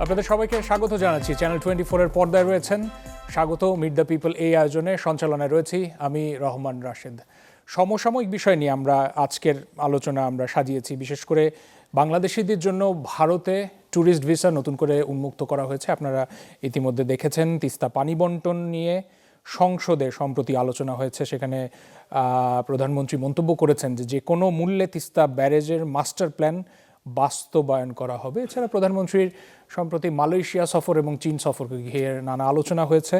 আপনাদের সবাইকে স্বাগত জানাচ্ছি। চ্যানেল 24 এর পর্দায় রয়েছেন স্বাগত মিট দ্য পিপল এই আয়োজনে। সঞ্চালনায় রয়েছি আমি রহমান রাশেদ। সমসাময়িক বিষয় নিয়ে আমরা আজকের আলোচনা আমরা সাজিয়েছি। বিশেষ করে বাংলাদেশিদের জন্য ভারতে ট্যুরিস্ট ভিসা নতুন করে উন্মুক্ত করা হয়েছে। আপনারা ইতিমধ্যে দেখেছেন তিস্তা পানি বন্টন নিয়ে সংসদে সম্প্রতি আলোচনা হয়েছে। সেখানে প্রধানমন্ত্রী মন্তব্য করেছেন যে কোনো মূল্যে তিস্তা ব্যারেজের মাস্টার প্ল্যান বাস্তবায়ন করা হবে। এছাড়া প্রধানমন্ত্রীর সম্প্রতি মালয়েশিয়া সফর এবং চীন সফরকে ঘিরে নানা আলোচনা হয়েছে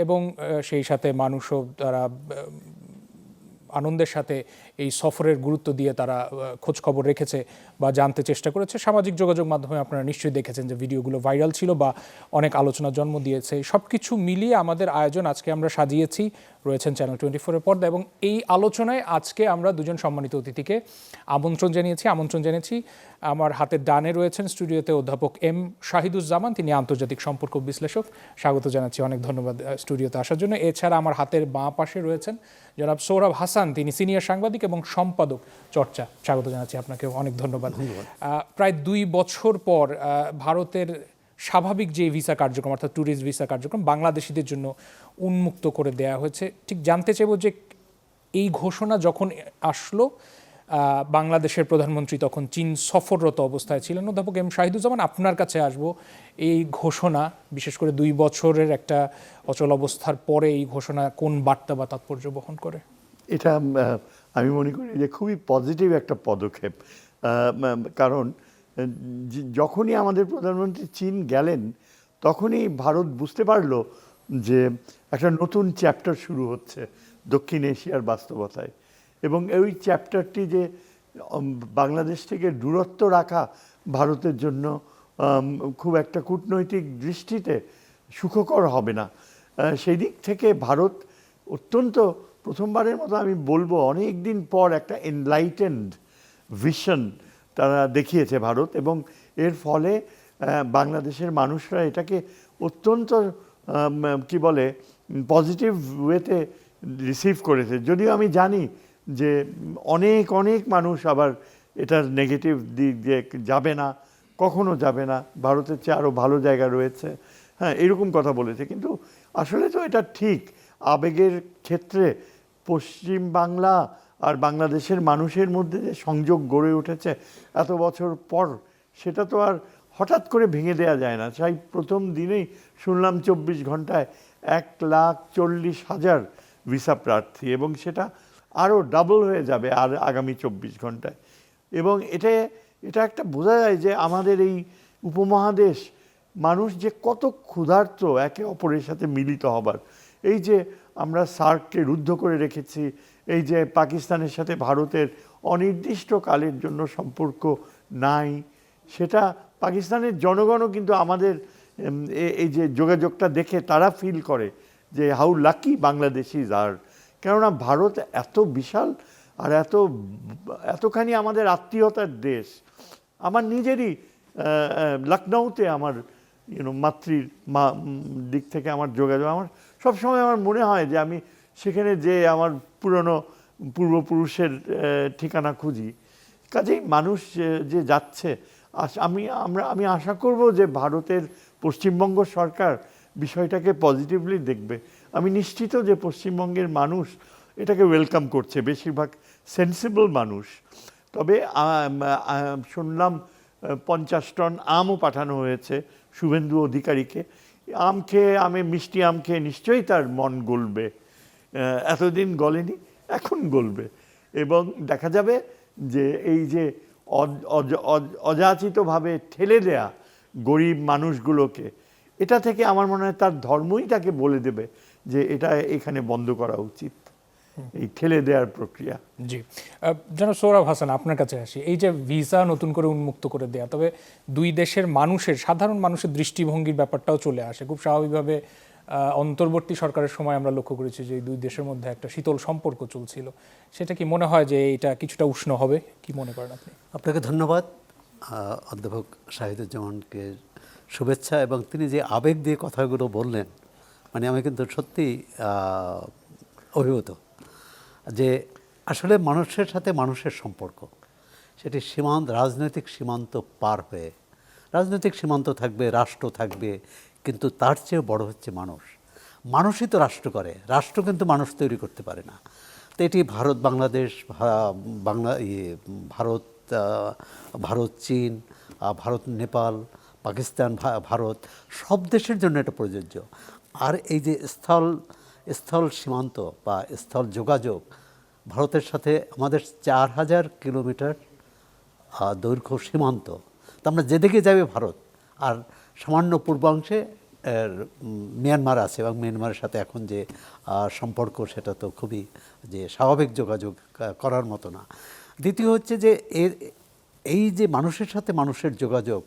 এবং সেই সাথে মানুষও তারা আনন্দের সাথে এই সফরের গুরুত্ব দিয়ে তারা খোঁজ খবর রেখেছে বা জানতে চেষ্টা করেছে। সামাজিক যোগাযোগ মাধ্যমে আপনারা নিশ্চয়ই দেখেছেন যে ভিডিওগুলো ভাইরাল ছিল বা অনেক আলোচনার জন্ম দিয়েছে। সব কিছু মিলিয়ে আমাদের আয়োজন আজকে আমরা সাজিয়েছি। রয়েছেন চ্যানেল 24-এর পর্দা এবং এই আলোচনায় আজকে আমরা দুজন সম্মানিত অতিথিকে আমন্ত্রণ জানিয়েছি। আমার হাতের ডানে রয়েছেন স্টুডিওতে অধ্যাপক এম শাহিদুজ্জামান, তিনি আন্তর্জাতিক সম্পর্ক বিশ্লেষক। স্বাগত জানাচ্ছি, অনেক ধন্যবাদ স্টুডিওতে আসার জন্য। এছাড়া আমার হাতের বাঁ পাশে রয়েছেন জনাব সৌরভ হাসান, তিনি সিনিয়র সাংবাদিক এবং সম্পাদক চর্চা। স্বাগত জানাচ্ছি আপনাকেও, অনেক ধন্যবাদ। প্রায় 2 বছর পর ভারতের স্বাভাবিক যে ভিসা কার্যক্রম অর্থাৎ ট্যুরিস্ট ভিসা কার্যক্রম বাংলাদেশিদের জন্য উন্মুক্ত করে দেওয়া হয়েছে। ঠিক জানতে চাইব যে এই ঘোষণা যখন আসলো, বাংলাদেশের প্রধানমন্ত্রী তখন চীন সফররত অবস্থায় ছিলেন। অধ্যাপক এম শাহিদুজ্জামান, আপনার কাছে আসব। এই ঘোষণা, বিশেষ করে 2 বছরের একটা অচল অবস্থার পরে এই ঘোষণা কোন বার্তা বা তাৎপর্য বহন করে? এটা আমি মনে করি যে খুবই পজিটিভ একটা পদক্ষেপ। কারণ যখনই আমাদের প্রধানমন্ত্রী চীন গেলেন তখনই ভারত বুঝতে পারলো যে একটা নতুন চ্যাপ্টার শুরু হচ্ছে দক্ষিণ এশিয়ার বাস্তবতায়, এবং ওই চ্যাপ্টারটি যে বাংলাদেশ থেকে দূরত্ব রাখা ভারতের জন্য খুব একটা কূটনৈতিক দৃষ্টিতে সুখকর হবে না। সেই দিক থেকে ভারত অত্যন্ত প্রথমবারের মতো আমি বলবো অনেক দিন পর একটা এনলাইটেন্ড ভিশন তারা দেখিয়েছে ভারত, এবং এর ফলে বাংলাদেশের মানুষরা এটাকে অত্যন্ত কি বলে পজিটিভ ওয়েতে রিসিভ করেছে। যদিও আমি জানি যে অনেক মানুষ আবার এটার নেগেটিভ দিক দিয়ে যাবে না, কখনো যাবে না, ভারতের চেয়ে আরও ভালো জায়গা রয়েছে, হ্যাঁ, এরকম কথা বলেছে। কিন্তু আসলে তো এটা ঠিক আবেগের ক্ষেত্রে পশ্চিম বাংলা আর বাংলাদেশের মানুষের মধ্যে যে সংযোগ গড়ে উঠেছে এত বছর পর, সেটা তো আর হঠাৎ করে ভেঙে দেওয়া যায় না। তাই প্রথম দিনেই শুনলাম 24 ঘন্টায় 1,40,000 ভিসা প্রার্থী, এবং সেটা আরও ডাবল হয়ে যাবে আর আগামী 24 ঘন্টায়। এবং এটা একটা বোঝা যায় যে আমাদের এই উপমহাদেশ মানুষ যে কত ক্ষুধার্ত একে অপরের সাথে মিলিত হবার। এই যে আমরা সার্ককে রুদ্ধ করে রেখেছি, এই যে পাকিস্তানের সাথে ভারতের অনির্দিষ্টকালের জন্য সম্পর্ক নাই, সেটা পাকিস্তানের জনগণও কিন্তু আমাদের এই যে যোগাযোগটা দেখে তারা ফিল করে যে হাউ লাকি বাংলাদেশিজ আর। কেননা ভারত এত বিশাল আর এতখানি আমাদের আত্মীয়তার দেশ। আমার নিজেরই লখনৌতে আমার মাতৃর দিক থেকে আমার যোগাযোগ, আমার সবসময় আমার মনে হয় যে আমি সেখানে যে আমার পুরনো পূর্বপুরুষের ঠিকানা খুঁজি। কাজেই মানুষ যে যাচ্ছে, আমি আশা করব যে ভারতের পশ্চিমবঙ্গ সরকার বিষয়টাকে পজিটিভলি দেখবে। আমি নিশ্চিত যে পশ্চিমবঙ্গের মানুষ এটাকে ওয়েলকাম করছে, বেশিরভাগ সেন্সিবল মানুষ। তবে শুনলাম 50 টন আমও পাঠানো হয়েছে শুভেন্দু অধিকারীকে। মিষ্টি আম খেয়ে নিশ্চয়ই তার মন গলবে, এতদিন গলেনি, এখন গলবে। এবং দেখা যাবে যে এই যে অযাচিতভাবে ঠেলে দেয়া গরিব মানুষগুলোকে, এটা থেকে আমার মনে হয় তার ধর্মই তাকে বলে দেবে যে এটা এখানে বন্ধ করা উচিত, এই ঠেলে দেওয়ার প্রক্রিয়া। জি, জনাব সৌরভ হাসান, আপনার কাছে আসি। এই যে ভিসা নতুন করে উন্মুক্ত করে দেয়া, তবে 2 দেশের সাধারণ মানুষের দৃষ্টিভঙ্গির ব্যাপারটাও চলে আসে খুব স্বাভাবিকভাবে। অন্তর্বর্তী সরকারের সময় আমরা লক্ষ্য করেছি যে 2 দেশের মধ্যে একটা শীতল সম্পর্ক চলছিল। সেটা কি মনে হয় যে এটা কিছুটা উষ্ণ হবে? কি মনে করেন আপনি? আপনাকে ধন্যবাদ, অধ্যাপক শাহিদুজ্জামানকে শুভেচ্ছা। এবং তিনি যে আবেগ দিয়ে কথাগুলো বললেন, মানে আমি কিন্তু সত্যি অভিভূত যে আসলে মানুষের সাথে মানুষের সম্পর্ক, সেটি রাজনৈতিক সীমান্ত পার হয়ে, রাজনৈতিক সীমান্ত থাকবে, রাষ্ট্র থাকবে, কিন্তু তার চেয়ে বড় হচ্ছে মানুষ। মানুষই তো রাষ্ট্র করে, রাষ্ট্র কিন্তু মানুষ তৈরি করতে পারে না। তো এটি ভারত বাংলাদেশ, ভারত, ভারত চীন, ভারত নেপাল, পাকিস্তান, ভারত, সব দেশের জন্য এটা প্রযোজ্য। আর এই যে স্থল সীমান্ত বা স্থল যোগাযোগ, ভারতের সাথে আমাদের 4000 কিলোমিটার দৈর্ঘ্য সীমান্ত। তো আমরা যেদিকে যাবে ভারত, আর সামান্য পূর্বাংশে মিয়ানমার আছে, এবং মিয়ানমারের সাথে এখন যে সম্পর্ক, সেটা তো খুবই যে স্বাভাবিক যোগাযোগ করার মতো না। দ্বিতীয় হচ্ছে যে এই যে মানুষের সাথে মানুষের যোগাযোগ,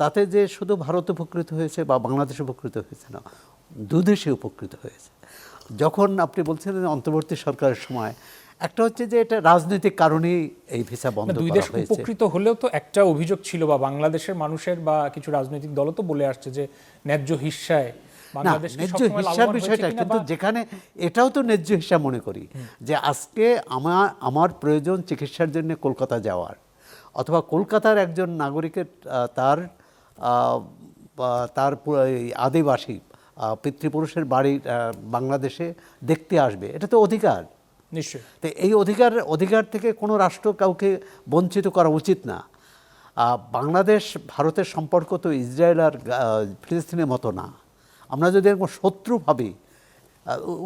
তাতে যে শুধু ভারত উপকৃত হয়েছে বা বাংলাদেশ উপকৃত হয়েছে না, দুদেশে উপকৃত হয়েছে। যখন আপনি বলছেন অন্তর্বর্তী সরকারের সময়, একটা হচ্ছে যে এটা রাজনৈতিক কারণেই এই ভিসা বন্ধ দুই করা দেশ হয়েছে। উপকৃত হলেও তো একটা অভিযোগ ছিল, বা বাংলাদেশের মানুষের বা কিছু রাজনৈতিক দলও তো বলে আসছে যে ন্যায্য হিস্যায় না, বাংলাদেশকে ন্যায্য সবসময় হিসার লাভবান হয়েছে বিষয়টা, কিনা, কিন্তু বা যেখানে এটাও তো ন্যায্য হিসাব মনে করি যে আজকে আমার প্রয়োজন চিকিৎসার জন্য কলকাতা যাওয়ার, অথবা কলকাতার একজন নাগরিকের তার এই আদিবাসী পিতৃপুরুষের বাড়ি বাংলাদেশে দেখতে আসবে, এটা তো অধিকার। নিশ্চয়ই তো এই অধিকার থেকে কোনো রাষ্ট্র কাউকে বঞ্চিত করা উচিত না। বাংলাদেশ ভারতের সম্পর্ক তো ইসরায়েল আর ফিলিস্তিনের মতো না। আমরা যদি এরকম শত্রু ভাবি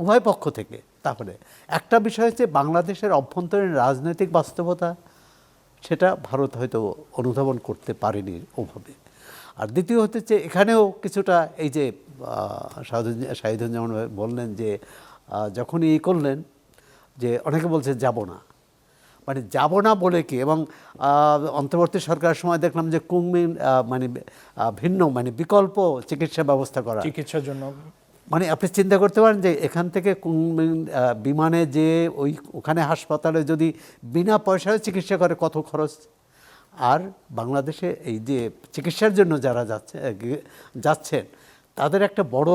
উভয় পক্ষ থেকে, তাহলে একটা বিষয় হচ্ছে বাংলাদেশের অভ্যন্তরীণ রাজনৈতিক বাস্তবতা, সেটা ভারত হয়তো অনুধাবন করতে পারেনি ওভাবে। আর দ্বিতীয় হচ্ছে এখানেও কিছুটা এই যে শাহিদুজ্জামান বললেন যে যখনই করলেন যে অনেকে বলছে যাব না, মানে যাব না বলে কি, এবং অন্তর্বর্তী সরকারের সময় দেখলাম যে কুংমিন ভিন্ন বিকল্প চিকিৎসা ব্যবস্থা করা, চিকিৎসার জন্য। মানে আপনি চিন্তা করতে পারেন যে এখান থেকে বিমানে যে ওখানে হাসপাতালে যদি বিনা পয়সায় চিকিৎসা করে কত খরচ। আর বাংলাদেশে এই যে চিকিৎসার জন্য যারা যাচ্ছেন তাদের একটা বড়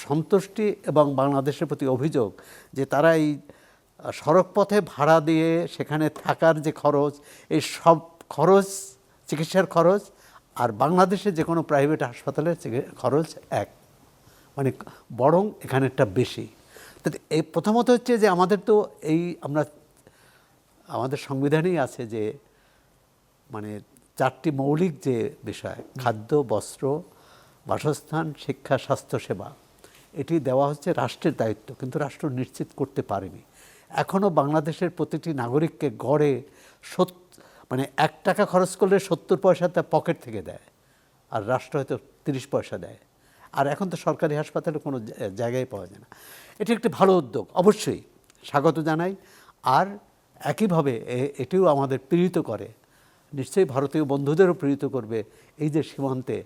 সন্তুষ্টি এবং বাংলাদেশের প্রতি অভিযোগ যে তারা এই সড়ক পথে ভাড়া দিয়ে সেখানে থাকার যে খরচ, এই সব খরচ, চিকিৎসার খরচ আর বাংলাদেশে যে কোনো প্রাইভেট হাসপাতালের খরচ এক, মানে বরং এখানেরটা বেশি। তো এই প্রথমত হচ্ছে যে আমাদের তো আমাদের সংবিধানেই আছে যে মানে 4টি মৌলিক যে বিষয়, খাদ্য, বস্ত্র, বাসস্থান, শিক্ষা, স্বাস্থ্যসেবা, এটি দেওয়া হচ্ছে রাষ্ট্রের দায়িত্ব, কিন্তু রাষ্ট্র নিশ্চিত করতে পারেনি। এখনও বাংলাদেশের প্রতিটি নাগরিককে গড়ে 1 টাকা খরচ করলে 70 পয়সা তার পকেট থেকে দেয়, আর রাষ্ট্র হয়তো 30 পয়সা দেয়। আর এখন তো সরকারি হাসপাতালে কোনো জায়গায় পাওয়া যায় না। এটি একটি ভালো উদ্যোগ, অবশ্যই স্বাগত জানাই। আর একইভাবে এটিও আমাদের পীড়িত করে, নিশ্চয়ই ভারতীয় বন্ধুদেরও প্রেরিত করবে, এই যে সীমান্তে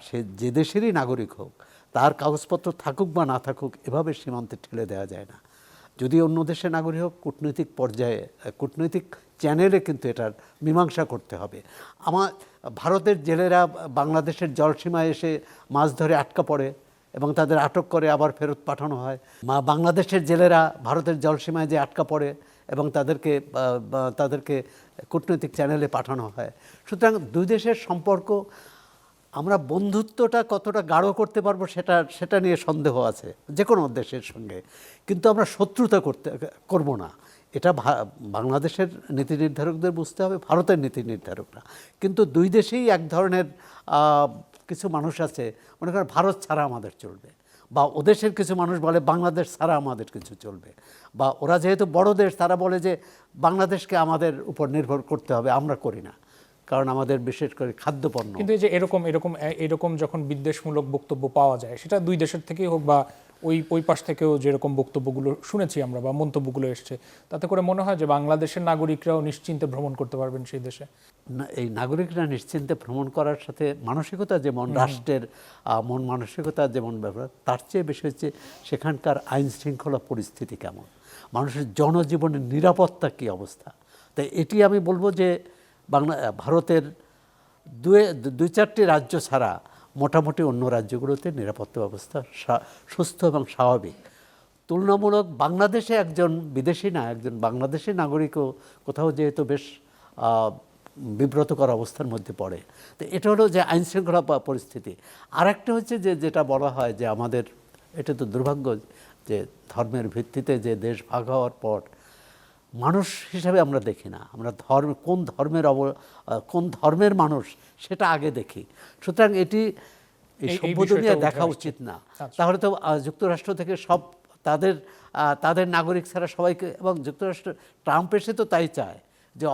সে যে দেশেরই নাগরিক হোক, তার কাগজপত্র থাকুক বা না থাকুক, এভাবে সীমান্তে ঠেলে দেওয়া যায় না। যদি অন্য দেশের নাগরিক হোক, কূটনৈতিক পর্যায়ে, কূটনৈতিক চ্যানেলে কিন্তু এটার মীমাংসা করতে হবে। ভারতের জেলেরা বাংলাদেশের জলসীমায় এসে মাছ ধরে আটকা পড়ে এবং তাদের আটক করে আবার ফেরত পাঠানো হয়। বাংলাদেশের জেলেরা ভারতের জলসীমায় যে আটকা পড়ে এবং তাদেরকে কূটনৈতিক চ্যানেলে পাঠানো হয়। সুতরাং দুই দেশের সম্পর্ক, আমরা বন্ধুত্বটা কতটা গাঢ় করতে পারবো সেটা নিয়ে সন্দেহ আছে যে কোনো দেশের সঙ্গে, কিন্তু আমরা শত্রুতা করব না। এটা বাংলাদেশের নীতি নির্ধারকদের বুঝতে হবে, ভারতের নীতি নির্ধারকরা। কিন্তু দুই দেশেই এক ধরনের কিছু মানুষ আছে, মনে করেন ভারত ছাড়া আমাদের চলবে, বা ওদেশের কিছু মানুষ বলে বাংলাদেশ ছাড়া আমাদের কিছু চলবে, বা ওরা যেহেতু বড় দেশ তারা বলে যে বাংলাদেশকে আমাদের উপর নির্ভর করতে হবে, আমরা করি না, কারণ আমাদের বিশেষ করে খাদ্যপণ্য। কিন্তু এই যে এরকম যখন বিদ্বেষমূলক বক্তব্য পাওয়া যায়, সেটা দুই দেশের থেকেই হোক বা ওই পাশ থেকেও যেরকম বক্তব্যগুলো শুনেছি আমরা বা মন্তব্যগুলো এসছে, তাতে করে মনে হয় যে বাংলাদেশের নাগরিকরাও নিশ্চিন্তে ভ্রমণ করতে পারবেন সেই দেশে। এই নাগরিকরা নিশ্চিন্তে ভ্রমণ করার সাথে মানসিকতা যেমন, রাষ্ট্রের মন মানসিকতা যেমন ব্যাপার, তার চেয়ে বেশি হচ্ছে সেখানকার আইন শৃঙ্খলা পরিস্থিতি কেমন, মানুষের জনজীবনের নিরাপত্তা কী অবস্থা। তাই এটি আমি বলবো যে ভারতের 2-4টি রাজ্য ছাড়া মোটামুটি অন্য রাজ্যগুলোতে নিরাপত্তা ব্যবস্থা সুস্থ এবং স্বাভাবিক। তুলনামূলক বাংলাদেশে একজন বিদেশি না, একজন বাংলাদেশি নাগরিকও কোথাও যেহেতু বেশ বিব্রতকর অবস্থার মধ্যে পড়ে। তো এটা হলো যে আইন শৃঙ্খলা পরিস্থিতি। আর একটা হচ্ছে যে যেটা বলা হয় যে আমাদের, এটা তো দুর্ভাগ্য যে ধর্মের ভিত্তিতে যে দেশ ভাগ হওয়ার পর মানুষ হিসাবে আমরা দেখি না, আমরা কোন ধর্মের মানুষ সেটা আগে দেখি। সুতরাং এটি এই সভ্য দুনিয়ায় দেখা উচিত না। তাহলে তো যুক্তরাষ্ট্র থেকে সব তাদের নাগরিক ছাড়া সবাইকে, এবং যুক্তরাষ্ট্র ট্রাম্প এসে তো তাই চায় যে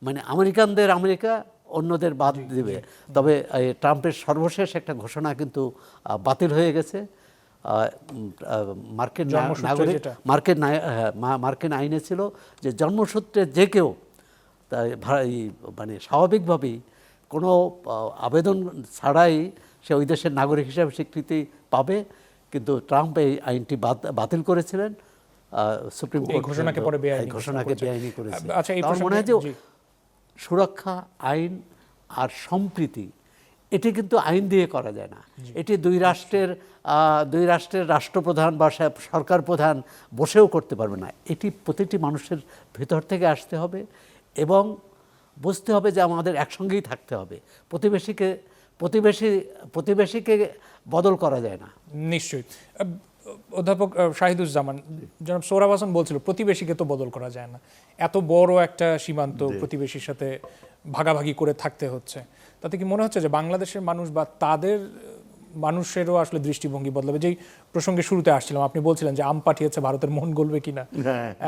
মানে আমেরিকানদের আমেরিকা, অন্যদের বাদ দিবে। তবে ট্রাম্পের সর্বশেষ একটা ঘোষণা কিন্তু বাতিল হয়ে গেছে। মার্কিন আইনে ছিল যে জন্মসূত্রে যে কেউ মানে স্বাভাবিকভাবেই কোনো আবেদন ছাড়াই সে ওই দেশের নাগরিক হিসাবে স্বীকৃতি পাবে, কিন্তু ট্রাম্প এই আইনটি বাতিল করেছিলেন। সুপ্রিম কোর্ট ঘোষণাকে বেআইনি করেছে। আমার মনে হয় যে সুরক্ষা, আইন আর সম্প্রীতি, এটি কিন্তু আইন দিয়ে করা যায় না। এটি দুই রাষ্ট্রের রাষ্ট্রপ্রধান বা সরকার প্রধান বসেও করতে পারবে না। এটি প্রতিটি মানুষের ভিতর থেকে আসতে হবে এবং বুঝতে হবে যে আমাদের একসঙ্গেই থাকতে হবে। প্রতিবেশীকে বদল করা যায় না। নিশ্চয়ই। অধ্যাপক শাহিদুজ্জামান, জনাব সোহরাব হাসান বলছিল প্রতিবেশীকে তো বদল করা যায় না, এত বড় একটা সীমান্ত প্রতিবেশীর সাথে ভাগাভাগি করে থাকতে হচ্ছে। তাতে কি মনে হচ্ছে যে বাংলাদেশের মানুষ বা তাদের মানুষেরও আসলে দৃষ্টিভঙ্গি বদলাবে? যেই প্রসঙ্গে শুরুতে আসছিলাম, আপনি বলছিলেন যে আম পাঠিয়েছে ভারতের মন গলবে কিনা।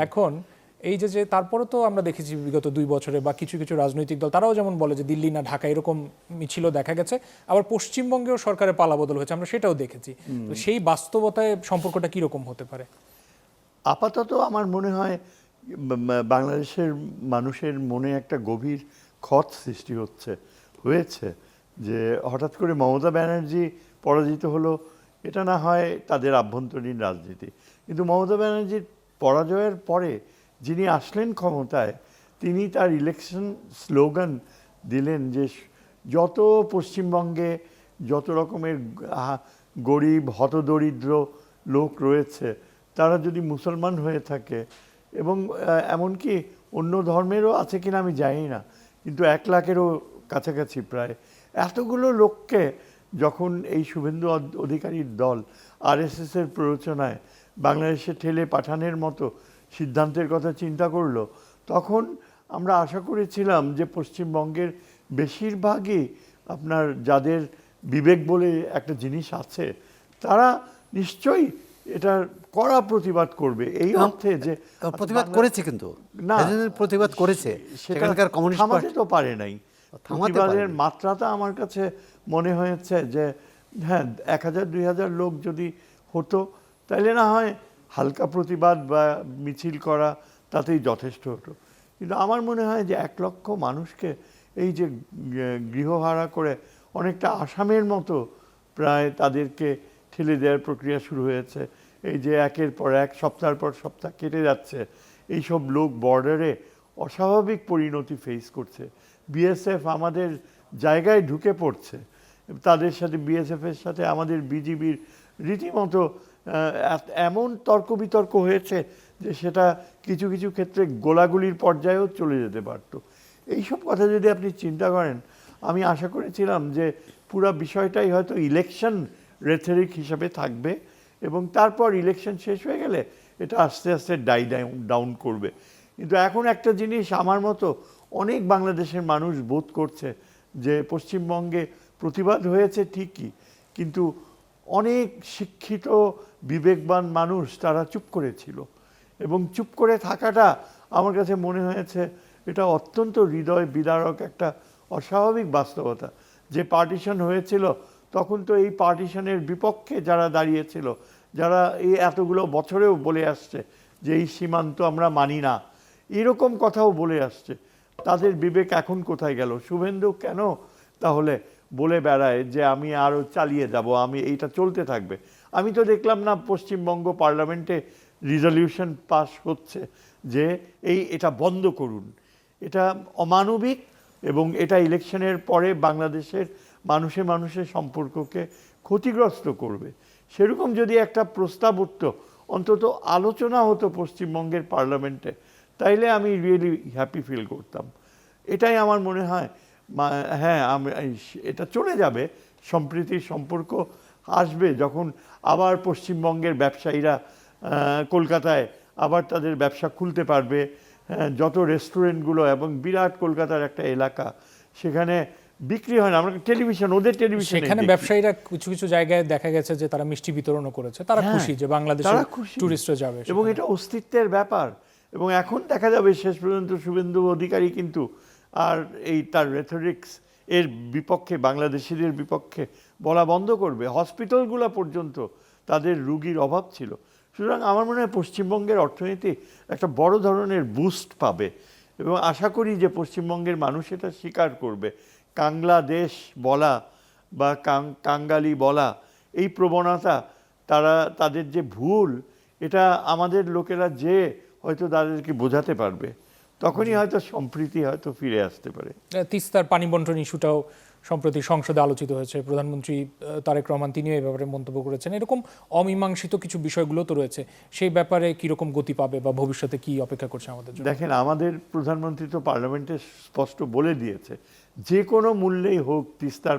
এখন এই যে তারপরে তো আমরা দেখেছি বিগত 2 বছরে বা কিছু কিছু রাজনৈতিক দল তারাও যেমন বলে যে দিল্লি না ঢাকা এরকম মিছিলও দেখা গেছে, আবার পশ্চিমবঙ্গেও সরকারের পালাবদল হয়েছে, আমরা সেটাও দেখেছি। তো সেই বাস্তবতায় সম্পর্কটা কীরকম হতে পারে? আপাতত আমার মনে হয় বাংলাদেশের মানুষের মনে একটা গভীর ক্ষত সৃষ্টি হয়েছে যে হঠাৎ করে মমতা ব্যানার্জি পরাজিত হলো। এটা না হয় তাদের আভ্যন্তরীণ রাজনীতি, কিন্তু মমতা ব্যানার্জির পরাজয়ের পরে যিনি আসলেন ক্ষমতায়, তিনি তার ইলেকশন স্লোগান দিলেন যে যত পশ্চিমবঙ্গে যত রকমের গরিব হতদরিদ্র লোক রয়েছে, তারা যদি মুসলমান হয়ে থাকে, এবং এমনকি অন্য ধর্মেরও আছে কিনা আমি জানি না, কিন্তু 1 লাখেরও কাছাকাছি প্রায়, এতগুলো লোককে যখন এই শুভেন্দু অধিকারীর দল আরএসএসের প্ররোচনায় বাংলাদেশে ঠেলে পাঠানোর মতো সিদ্ধান্তের কথা চিন্তা করলো, তখন আমরা আশা করেছিলাম যে পশ্চিমবঙ্গের বেশিরভাগই আপনার যাদের বিবেক বলে একটা জিনিস আছে, তারা নিশ্চয়ই এটা কড়া প্রতিবাদ করবে। এই অর্থে যে প্রতিবাদ করেছে, কিন্তু না প্রতিবাদ করেছে, সেখানকার কমিউনিস্ট পার্টি তো পারে নাই। প্রতিবাদের মাত্রাটা আমার কাছে মনে হয়েছে যে হ্যাঁ, 1000-2000 লোক যদি হতো তাহলে না হয় হালকা প্রতিবাদ বা মিছিল করা তাতেই যথেষ্ট হতো। কিন্তু আমার মনে হয় যে 1 লক্ষ মানুষকে এই যে গৃহহারা করে অনেকটা আসামের মতো প্রায় তাদেরকে ঠেলে দেওয়ার প্রক্রিয়া শুরু হয়েছে। এই যে একের পর এক সপ্তাহের পর সপ্তাহ কেটে যাচ্ছে, এইসব লোক বর্ডারে অস্বাভাবিক পরিণতি ফেস করছে। বিএসএফ আমাদের জায়গায় ঢুকে পড়ছে, তাদের সাথে বিএসএফের সাথে আমাদের বিজিবির রীতিমতো এমন তর্ক বিতর্ক হয়েছে যে সেটা কিছু কিছু ক্ষেত্রে গোলাগুলির পর্যায়েও চলে যেতে পারত। এইসব কথা যদি আপনি চিন্তা করেন, আমি আশা করেছিলাম যে পুরো বিষয়টাই হয়তো ইলেকশন রেথরিক হিসাবে থাকবে এবং তারপর ইলেকশন শেষ হয়ে গেলে এটা আস্তে আস্তে ডাউন করবে। কিন্তু এখন একটা জিনিস আমার মতো অনেক বাংলাদেশের মানুষ বোধ করছে যে পশ্চিমবঙ্গে প্রতিবাদ হয়েছে ঠিকই, কিন্তু অনেক শিক্ষিত বিবেকবান মানুষ তারা চুপ করেছিল, এবং চুপ করে থাকাটা আমার কাছে মনে হয়েছে এটা অত্যন্ত হৃদয় বিদারক একটা অস্বাভাবিক বাস্তবতা। যে পার্টিশন হয়েছিল তখন তো এই পার্টিশনের বিপক্ষে যারা দাঁড়িয়েছিল, যারা এই এতগুলো বছরেও বলে আসছে যে এই সীমান্ত আমরা মানি না, এরকম কথাও বলে আসছে, তাদের বিবেক এখন কোথায় গেল? শুভেন্দু কেন তাহলে বলে বেড়ায় যে আমি আরও চালিয়ে যাব, আমি এইটা চলতে থাকবে? আমি তো দেখলাম না পশ্চিমবঙ্গ পার্লামেন্টে রিজলিউশন পাস হচ্ছে যে এটা বন্ধ করুন, এটা অমানবিক এবং এটা ইলেকশনের পরে বাংলাদেশের মানুষের সম্পর্ককে ক্ষতিগ্রস্ত করবে। সেরকম যদি একটা প্রস্তাব উঠত, অন্তত আলোচনা হতো পশ্চিমবঙ্গের পার্লামেন্টে, তাইলে আমি রিয়েলি হ্যাপি ফিল করতাম। এটাই আমার মনে হয় হ্যাঁ এটা চলে যাবে, সম্প্রীতির সম্পর্ক আসবে যখন আবার পশ্চিমবঙ্গের ব্যবসায়ীরা কলকাতায় আবার তাদের ব্যবসা খুলতে পারবে। যত রেস্টুরেন্টগুলো, এবং বিরাট কলকাতার একটা এলাকা, সেখানে বিক্রি হয় না, আমরা টেলিভিশন, ওদের টেলিভিশন, সেখানে ব্যবসায়ীরা কিছু কিছু জায়গায় দেখা গেছে যে তারা মিষ্টি বিতরণও করেছে, তারা খুশি যে বাংলাদেশে টুরিস্টরা যাবে, এবং এটা অস্তিত্বের ব্যাপার। এবং এখন দেখা যাবে শেষ পর্যন্ত শুভেন্দু অধিকারী কিন্তু আর এই তার রেথরিক্স এর বিপক্ষে, বাংলাদেশিদের বিপক্ষে বলা বন্ধ করবে। হসপিটালগুলো পর্যন্ত তাদের রুগীর অভাব ছিল। সুতরাং আমার মনে হয় পশ্চিমবঙ্গের অর্থনীতি একটা বড় ধরনের বুস্ট পাবে, এবং আশা করি যে পশ্চিমবঙ্গের মানুষ এটা স্বীকার করবে। কাংলাদেশ বলা বা কাঙ্গালি বলা, এই প্রবণতা, তাদের যে ভুল, এটা আমাদের লোকেরা যে হয়তো তাদেরকে বোঝাতে পারবে, তখনই হয়তো সম্প্রীতি হয়তো ফিরে আসতে পারে। তিস্তার পানি বন্টন ইস্যুটাও সম্প্রতি সংসদে আলোচিত হয়েছে, প্রধানমন্ত্রী তারেক রহমান তিনিও এই ব্যাপারে মন্তব্য করেছেন। এরকম অমীমাংসিত কিছু বিষয়গুলো তো রয়েছে, সেই ব্যাপারে কিরকম গতি পাবে বা ভবিষ্যতে কি অপেক্ষা করছে আমাদের জন্য? দেখেন, আমাদের প্রধানমন্ত্রী তো পার্লামেন্টে স্পষ্ট বলে দিয়েছে, যে কোনো মূল্যেই হোক তিস্তার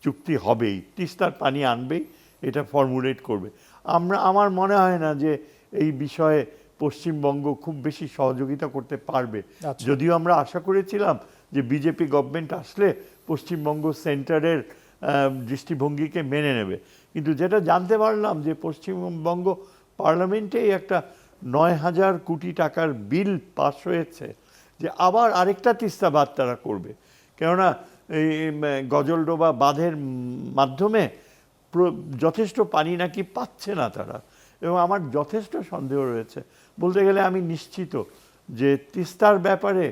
চুক্তি হবেই, তিস্তার পানি আনবেই, এটা ফর্মুলেট করবে। আমার মনে হয় না যে এই বিষয়ে পশ্চিমবঙ্গ খুব বেশি সহযোগিতা করতে পারবে। যদিও আমরা আশা করেছিলাম যে বিজেপি গভর্নমেন্ট আসলে পশ্চিমবঙ্গ সেন্টারের দৃষ্টিভঙ্গিকে মেনে নেবে, কিন্তু যেটা জানতে পারলাম যে পশ্চিমবঙ্গ পার্লামেন্টেই একটা 9,000 কোটি টাকার বিল পাস হয়েছে, যে আবার আরেকটা তিস্তা বাঁধ তারা করবে। কেননা এই গজলডোবা বাঁধের মাধ্যমে যথেষ্ট পানি নাকি পাচ্ছে না তারা, এবং আমার যথেষ্ট সন্দেহ রয়েছে। বলতে গেলে আমি নিশ্চিত যে তিস্তার ব্যাপারে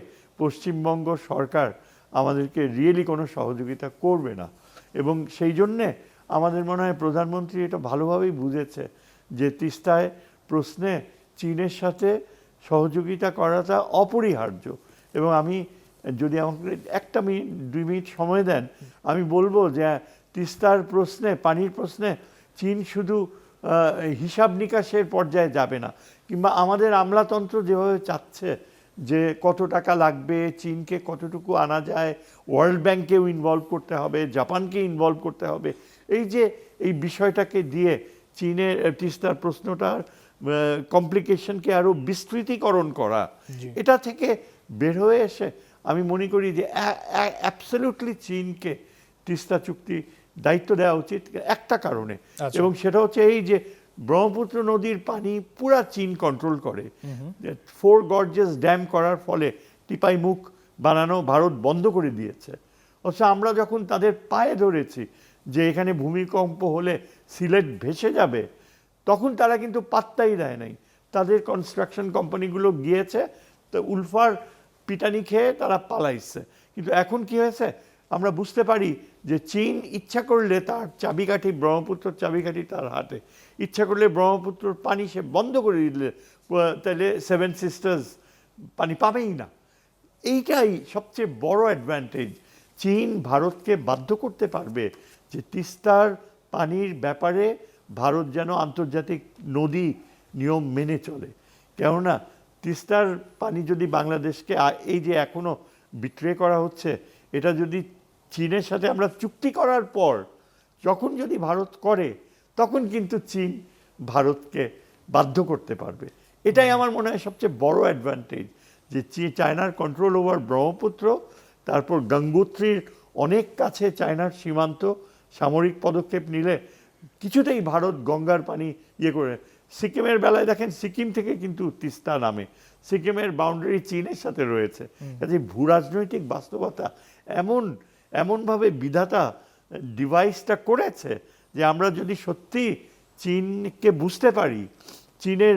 পশ্চিমবঙ্গ সরকার আমাদেরকে রিয়েলি কোনো সহযোগিতা করবে না, এবং সেই জন্যে আমাদের মনে হয় প্রধানমন্ত্রী এটা ভালোভাবেই বুঝেছে যে তিস্তায় প্রশ্নে চীনের সাথে সহযোগিতা করাটা অপরিহার্য। এবং আমি, যদি আমাকে 1-2 মিনিট সময় দেন, আমি বলবো যে তিস্তার প্রশ্নে, পানির প্রশ্নে চীন শুধু হিসাব নিকাশের পর্যায়ে যাবে না, কিংবা আমাদের আমলাতন্ত্র যেভাবে চাচ্ছে যে কত টাকা লাগবে, চীনকে কতটুকু আনা যায়, ওয়ার্ল্ড ব্যাংকেও ইনভলভ করতে হবে, জাপানকে ইনভলভ করতে হবে, এই বিষয়টাকে দিয়ে চীনের তিস্তার প্রশ্নটার কমপ্লিকেশনকে আরও বিস্তৃতিকরণ করা, এটা থেকে বের হয়ে এসে আমি মনে করি যে অ্যাবসলিউটলি চীনকে তিস্তা চুক্তি দায়িত্ব দেওয়া উচিত একটা কারণে, এবং সেটা হচ্ছে এই যে ব্রহ্মপুত্র নদীর পানি পুরা চীন কন্ট্রোল করে। 4 গর্জেস ড্যাম করার ফলে টিপাই মুখ বানানো ভারত বন্ধ করে দিয়েছে। অথচ আমরা যখন তাদের পায়ে ধরেছি যে এখানে ভূমিকম্প হলে সিলেট ভেসে যাবে, তখন তারা কিন্তু পাত্তাই দেয় নাই। তাদের কনস্ট্রাকশন কোম্পানিগুলো গিয়েছে, তো উলফার পিটানি খেয়ে তারা পালাইছে। কিন্তু এখন কি হয়েছে, আমরা বুঝতে পারি যে চীন ইচ্ছা করলে তার চাবিকাঠি, ব্রহ্মপুত্রের চাবিকাঠি তার হাতে, ইচ্ছা করলে ব্রহ্মপুত্রের পানি সে বন্ধ করে দিলে তাহলে 7 সিস্টার্স পানি পাবেই না। এইটাই সবচেয়ে বড় অ্যাডভান্টেজ। চীন ভারতকে বাধ্য করতে পারবে যে তিস্তার পানির ব্যাপারে ভারত যেন আন্তর্জাতিক নদী নিয়ম মেনে চলে। কেননা তিস্তার পানি যদি বাংলাদেশকে, এই যে এখনো বিক্রয় করা হচ্ছে, এটা যদি চীনের সাথে আমরা চুক্তি করার পর যখন যদি ভারত করে, তখন কিন্তু চীন ভারতকে বাধ্য করতে পারবে। এটাই আমার মনে হয় সবচেয়ে বড় অ্যাডভান্টেজ, যে চায়নার কন্ট্রোল ওভার ব্রহ্মপুত্র, তারপর গঙ্গোত্রীর অনেক কাছে চায়নার সীমান্ত, সামরিক পদক্ষেপ নিলে কিছুতেই ভারত গঙ্গার পানি করে। সিকিমের বেলায় দেখেন, সিকিম থেকে কিন্তু তিস্তা নামে, সিকিমের বাউন্ডারি চীনের সাথে রয়েছে। কাজে ভূরাজনৈতিক বাস্তবতা এমনভাবে বিধাতা ডিভাইসটা করেছে যে আমরা যদি সত্যি চীনকে বুঝতে পারি, চীনের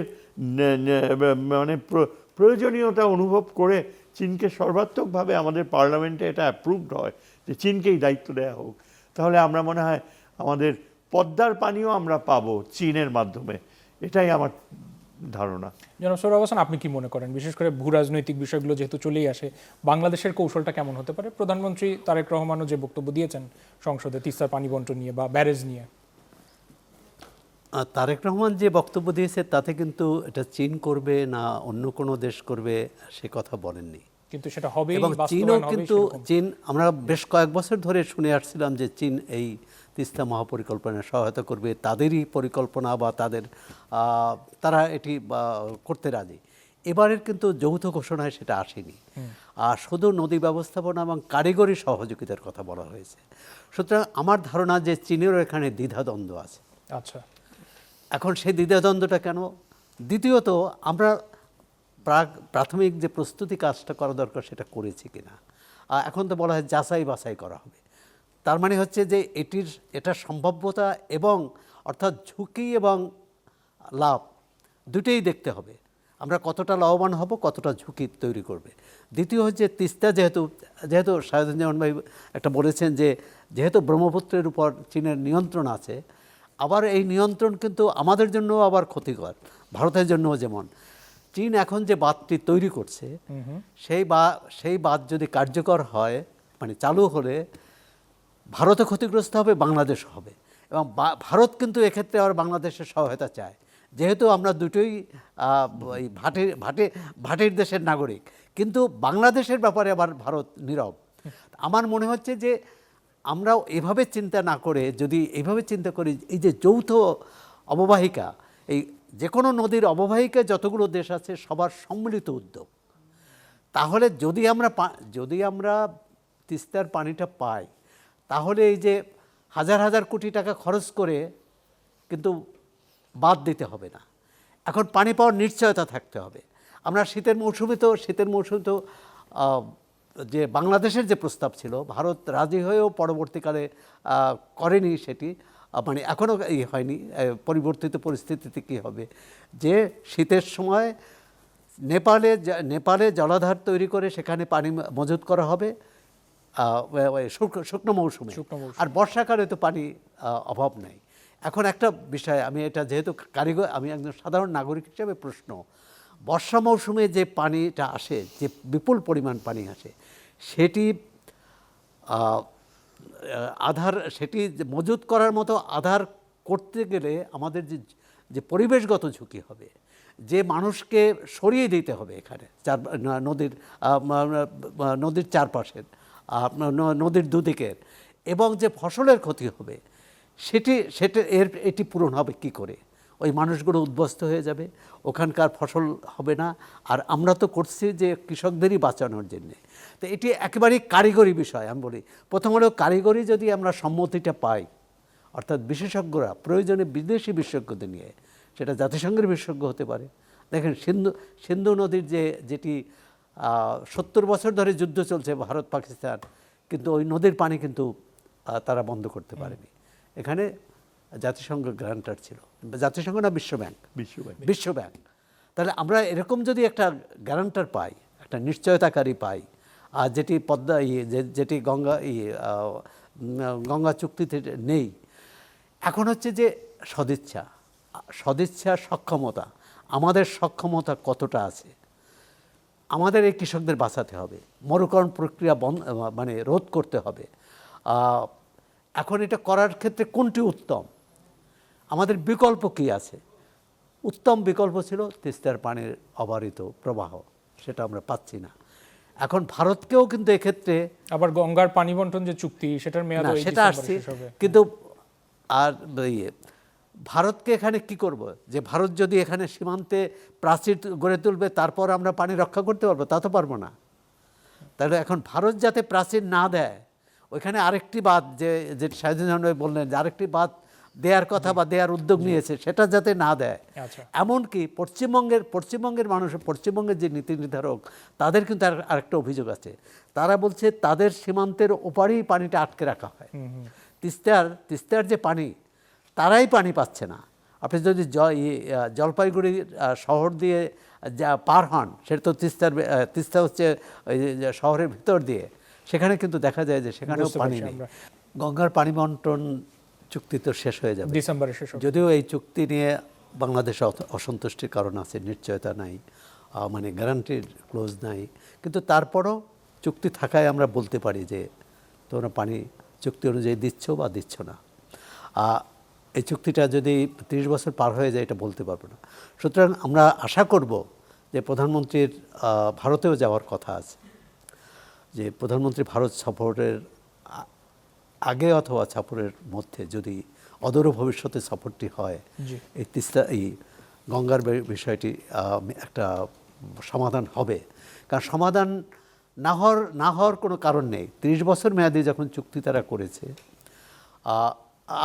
মানে প্রয়োজনীয়তা অনুভব করে চীনকে সর্বাত্মকভাবে আমাদের পার্লামেন্টে এটা অ্যাপ্রুভড হয় যে চীনকেই দায়িত্ব দেওয়া হোক, তাহলে আমরা মনে হয় আমাদের পদ্মার পানিও আমরা পাবো চীনের মাধ্যমে। এটাই আমার ধারণা। জনাব সোহরাব হোসেন, আপনি কি মনে করেন, বিশেষ করে ভূরাজনৈতিক বিষয়গুলো যেহেতু চলেই আসে, বাংলাদেশের কৌশলটা কেমন হতে পারে? প্রধানমন্ত্রী তারেক রহমানও যে বক্তব্য দিয়েছেন সংসদে তিস্তার পানি বন্টন নিয়ে বা ব্যারেজ নিয়ে, তারেক রহমান যে বক্তব্য দিয়েছে তাতে কিন্তু এটা চীন করবে না অন্য কোনো দেশ করবে সে কথা বলেননি। কিন্তু সেটা হবেই, এবং চীনও বাস্তবায়ন হবে কিন্তু, চীন আমরা বেশ কয়েক বছর ধরে শুনে আসছিলাম যে চীন এই তিস্তা মহাপরিকল্পনায় সহায়তা করবে, তাদেরই পরিকল্পনা বা তারা এটি করতে রাজি। এবারের কিন্তু যৌথ ঘোষণায় সেটা আসেনি, আর শুধু নদী ব্যবস্থাপনা এবং কারিগরি সহযোগিতার কথা বলা হয়েছে। সুতরাং আমার ধারণা যে চীনেরও এখানে দ্বিধাদ্বন্দ্ব আছে। আচ্ছা, এখন সেই দ্বিধাদ্বন্দ্বটা কেন? দ্বিতীয়ত, আমরা প্রাথমিক যে প্রস্তুতি কাজটা করা দরকার সেটা করেছি কিনা। এখন তো বলা হয় যাচাই বাছাই করা হবে। তার মানে হচ্ছে যে এটা সম্ভাব্যতা এবং অর্থাৎ ঝুঁকি এবং লাভ দুটোই দেখতে হবে। আমরা কতটা লাভবান হব, কতটা ঝুঁকি তৈরি করবে। দ্বিতীয় হচ্ছে তিস্তা, যেহেতু শাহেদুজ্জামান ভাই একটা বলেছেন যে যেহেতু ব্রহ্মপুত্রের উপর চীনের নিয়ন্ত্রণ আছে, আবার এই নিয়ন্ত্রণ কিন্তু আমাদের জন্য আবার ক্ষতিকর, ভারতের জন্যও। যেমন চীন এখন যে বাঁধটি তৈরি করছে, সেই বাঁধ যদি কার্যকর হয়, মানে চালু হলে ভারতও ক্ষতিগ্রস্ত হবে, বাংলাদেশ হবে। এবং ভারত কিন্তু এক্ষেত্রে আবার বাংলাদেশের সহায়তা চায়, যেহেতু আমরা দুটোই ভাটির দেশের নাগরিক। কিন্তু বাংলাদেশের ব্যাপারে আবার ভারত নীরব। আমার মনে হচ্ছে যে আমরা এভাবে চিন্তা না করে, যদি এইভাবে চিন্তা করি, এই যে যৌথ অববাহিকা, এই যে কোনো নদীর অববাহিকায় যতগুলো দেশ আছে সবার সম্মিলিত উদ্যোগ, তাহলে যদি আমরা তিস্তার পানিটা পাই, তাহলে এই যে হাজার হাজার কোটি টাকা খরচ করে কিন্তু বাদ দিতে হবে না। এখন পানি পাওয়ার নিশ্চয়তা থাকতে হবে। আমরা শীতের মৌসুমে তো যে বাংলাদেশের যে প্রস্তাব ছিল, ভারত রাজি হয়েও পরবর্তীকালে করেনি সেটি, মানে এখনও হয়নি। পরিবর্তিত পরিস্থিতিতে কী হবে, যে শীতের সময় নেপালে জলাধার তৈরি করে সেখানে পানি মজুত করা হবে শুকনো মৌসুমে, আর বর্ষাকালে তো পানি অভাব নেই। এখন একটা বিষয়, আমি এটা যেহেতু আমি একজন সাধারণ নাগরিক হিসেবে প্রশ্ন, বর্ষা মৌসুমে যে পানিটা আসে, যে বিপুল পরিমাণ পানি আসে, সেটি সেটি মজুত করার মতো আধার করতে গেলে আমাদের যে পরিবেশগত ঝুঁকি হবে, যে মানুষকে সরিয়ে দিতে হবে এখানে নদীর চারপাশের, নদীর দুদিকের, এবং যে ফসলের ক্ষতি হবে, এটি পূরণ হবে কি করে? ওই মানুষগুলো উদ্বস্ত হয়ে যাবে, ওখানকার ফসল হবে না। আর আমরা তো করছি যে কৃষকদেরই বাঁচানোর জন্যে। তো এটি একেবারেই কারিগরি বিষয়। আমি বলি, প্রথম হলো কারিগরি যদি আমরা সম্মতিটা পাই, অর্থাৎ বিশেষজ্ঞরা, প্রয়োজনে বিদেশি বিশেষজ্ঞদের নিয়ে, সেটা জাতিসংঘের বিশেষজ্ঞ হতে পারে। দেখেন সিন্ধু নদীর যেটি 70 বছর ধরে যুদ্ধ চলছে ভারত পাকিস্তান, কিন্তু ওই নদীর পানি কিন্তু তারা বন্ধ করতে পারেনি। এখানে জাতিসংঘ গ্রান্টার ছিল, জাতিসংঘ না বিশ্ব ব্যাংক। তাহলে আমরা এরকম যদি একটা গ্যারান্টার পাই, একটা নিশ্চয়তাকারী পাই, আর যেটি যেটি গঙ্গা চুক্তিতে নেই। এখন হচ্ছে যে সদিচ্ছা সক্ষমতা, আমাদের সক্ষমতা কতটা আছে? আমাদের এই কৃষকদের বাঁচাতে হবে, মরুকরণ প্রক্রিয়া মানে রোধ করতে হবে। এখন এটা করার ক্ষেত্রে কোনটি উত্তম? আমাদের বিকল্প কি আছে? উত্তম বিকল্প ছিল তিস্তার পানির অবারিত প্রবাহ, সেটা আমরা পাচ্ছি না। এখন ভারতকেও কিন্তু এক্ষেত্রে আবার গঙ্গার পানি বন্টন যে চুক্তি, সেটার মেয়াদ সেটা আসছে, কিন্তু আর ভারতকে এখানে কি করব? যে ভারত যদি এখানে সীমান্তে প্রাচীর গড়ে তুলবে, তারপর আমরা পানি রক্ষা করতে পারবো? তা তো পারবো না। তাহলে এখন ভারত যাতে প্রাচীর না দেয়, ওইখানে আরেকটি বাঁধ, যে শাহেদুজ্জামান ভাই বললেন যে আরেকটি বাঁধ দেওয়ার কথা বা দেওয়ার উদ্যোগ নিয়েছে, সেটা যাতে না দেয়। এমনকি পশ্চিমবঙ্গের পশ্চিমবঙ্গের যে নীতি নির্ধারক, তাদের কিন্তু আরেকটা অভিযোগ আছে। তারা বলছে তাদের সীমান্তের ওপারেই পানিটা আটকে রাখা হয়। তিস্তার যে পানি, তারাই পানি পাচ্ছে না। আপনি যদি জলপাইগুড়ি শহর দিয়ে পার হন, সেটা তো তিস্তা হচ্ছে শহরের ভিতর দিয়ে, সেখানে কিন্তু দেখা যায় যে সেখানেও পানি নেই। গঙ্গার পানি বন্টন চুক্তি তো শেষ হয়ে যাবে ডিসেম্বরে শেষ হবে। যদিও এই চুক্তি নিয়ে বাংলাদেশে অসন্তুষ্টির কারণ আছে, নিশ্চয়তা নাই, মানে গ্যারান্টির ক্লোজ নাই। কিন্তু তারপরও চুক্তি থাকায় আমরা বলতে পারি যে তোমরা পানি চুক্তি অনুযায়ী দিচ্ছ বা দিচ্ছ না। এই চুক্তিটা যদি 30 বছর পার হয়ে যায়, এটা বলতে পারবো না। সুতরাং আমরা আশা করব যে প্রধানমন্ত্রীর ভারতেও যাওয়ার কথা আছে, যে প্রধানমন্ত্রী ভারত সফরের আগে অথবা সফরের মধ্যে যদি অদূর ভবিষ্যতে সফরটি হয়, জি। এই তিস্তা এই গঙ্গার বিষয়টি একটা সমাধান হবে। কারণ সমাধান না হওয়ার কোনো কারণ নেই। 30 বছর মেয়াদি যখন চুক্তি তারা করেছে,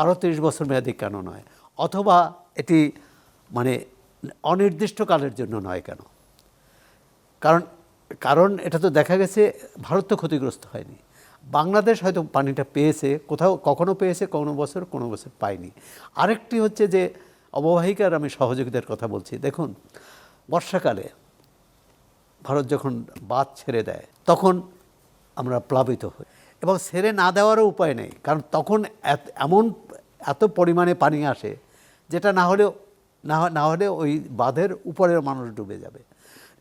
আরও 30 বছর মেয়াদি কেন নয়? অথবা এটি মানে অনির্দিষ্টকালের জন্য নয় কেন? কারণ এটা তো দেখা গেছে ভারত তো ক্ষতিগ্রস্ত হয়নি, বাংলাদেশ হয়তো পানিটা পেয়েছে, কখনো পেয়েছে, কোনো বছর পায়নি। আরেকটি হচ্ছে যে অববাহিকার আমি সহযোগিতার কথা বলছি। দেখুন, বর্ষাকালে ভারত যখন বাঁধ ছেড়ে দেয় তখন আমরা প্লাবিত হই, এবং ছেড়ে না দেওয়ারও উপায় নেই, কারণ তখন এত পরিমাণে পানি আসে যেটা না হলে ওই বাঁধের উপরের মানুষ ডুবে যাবে।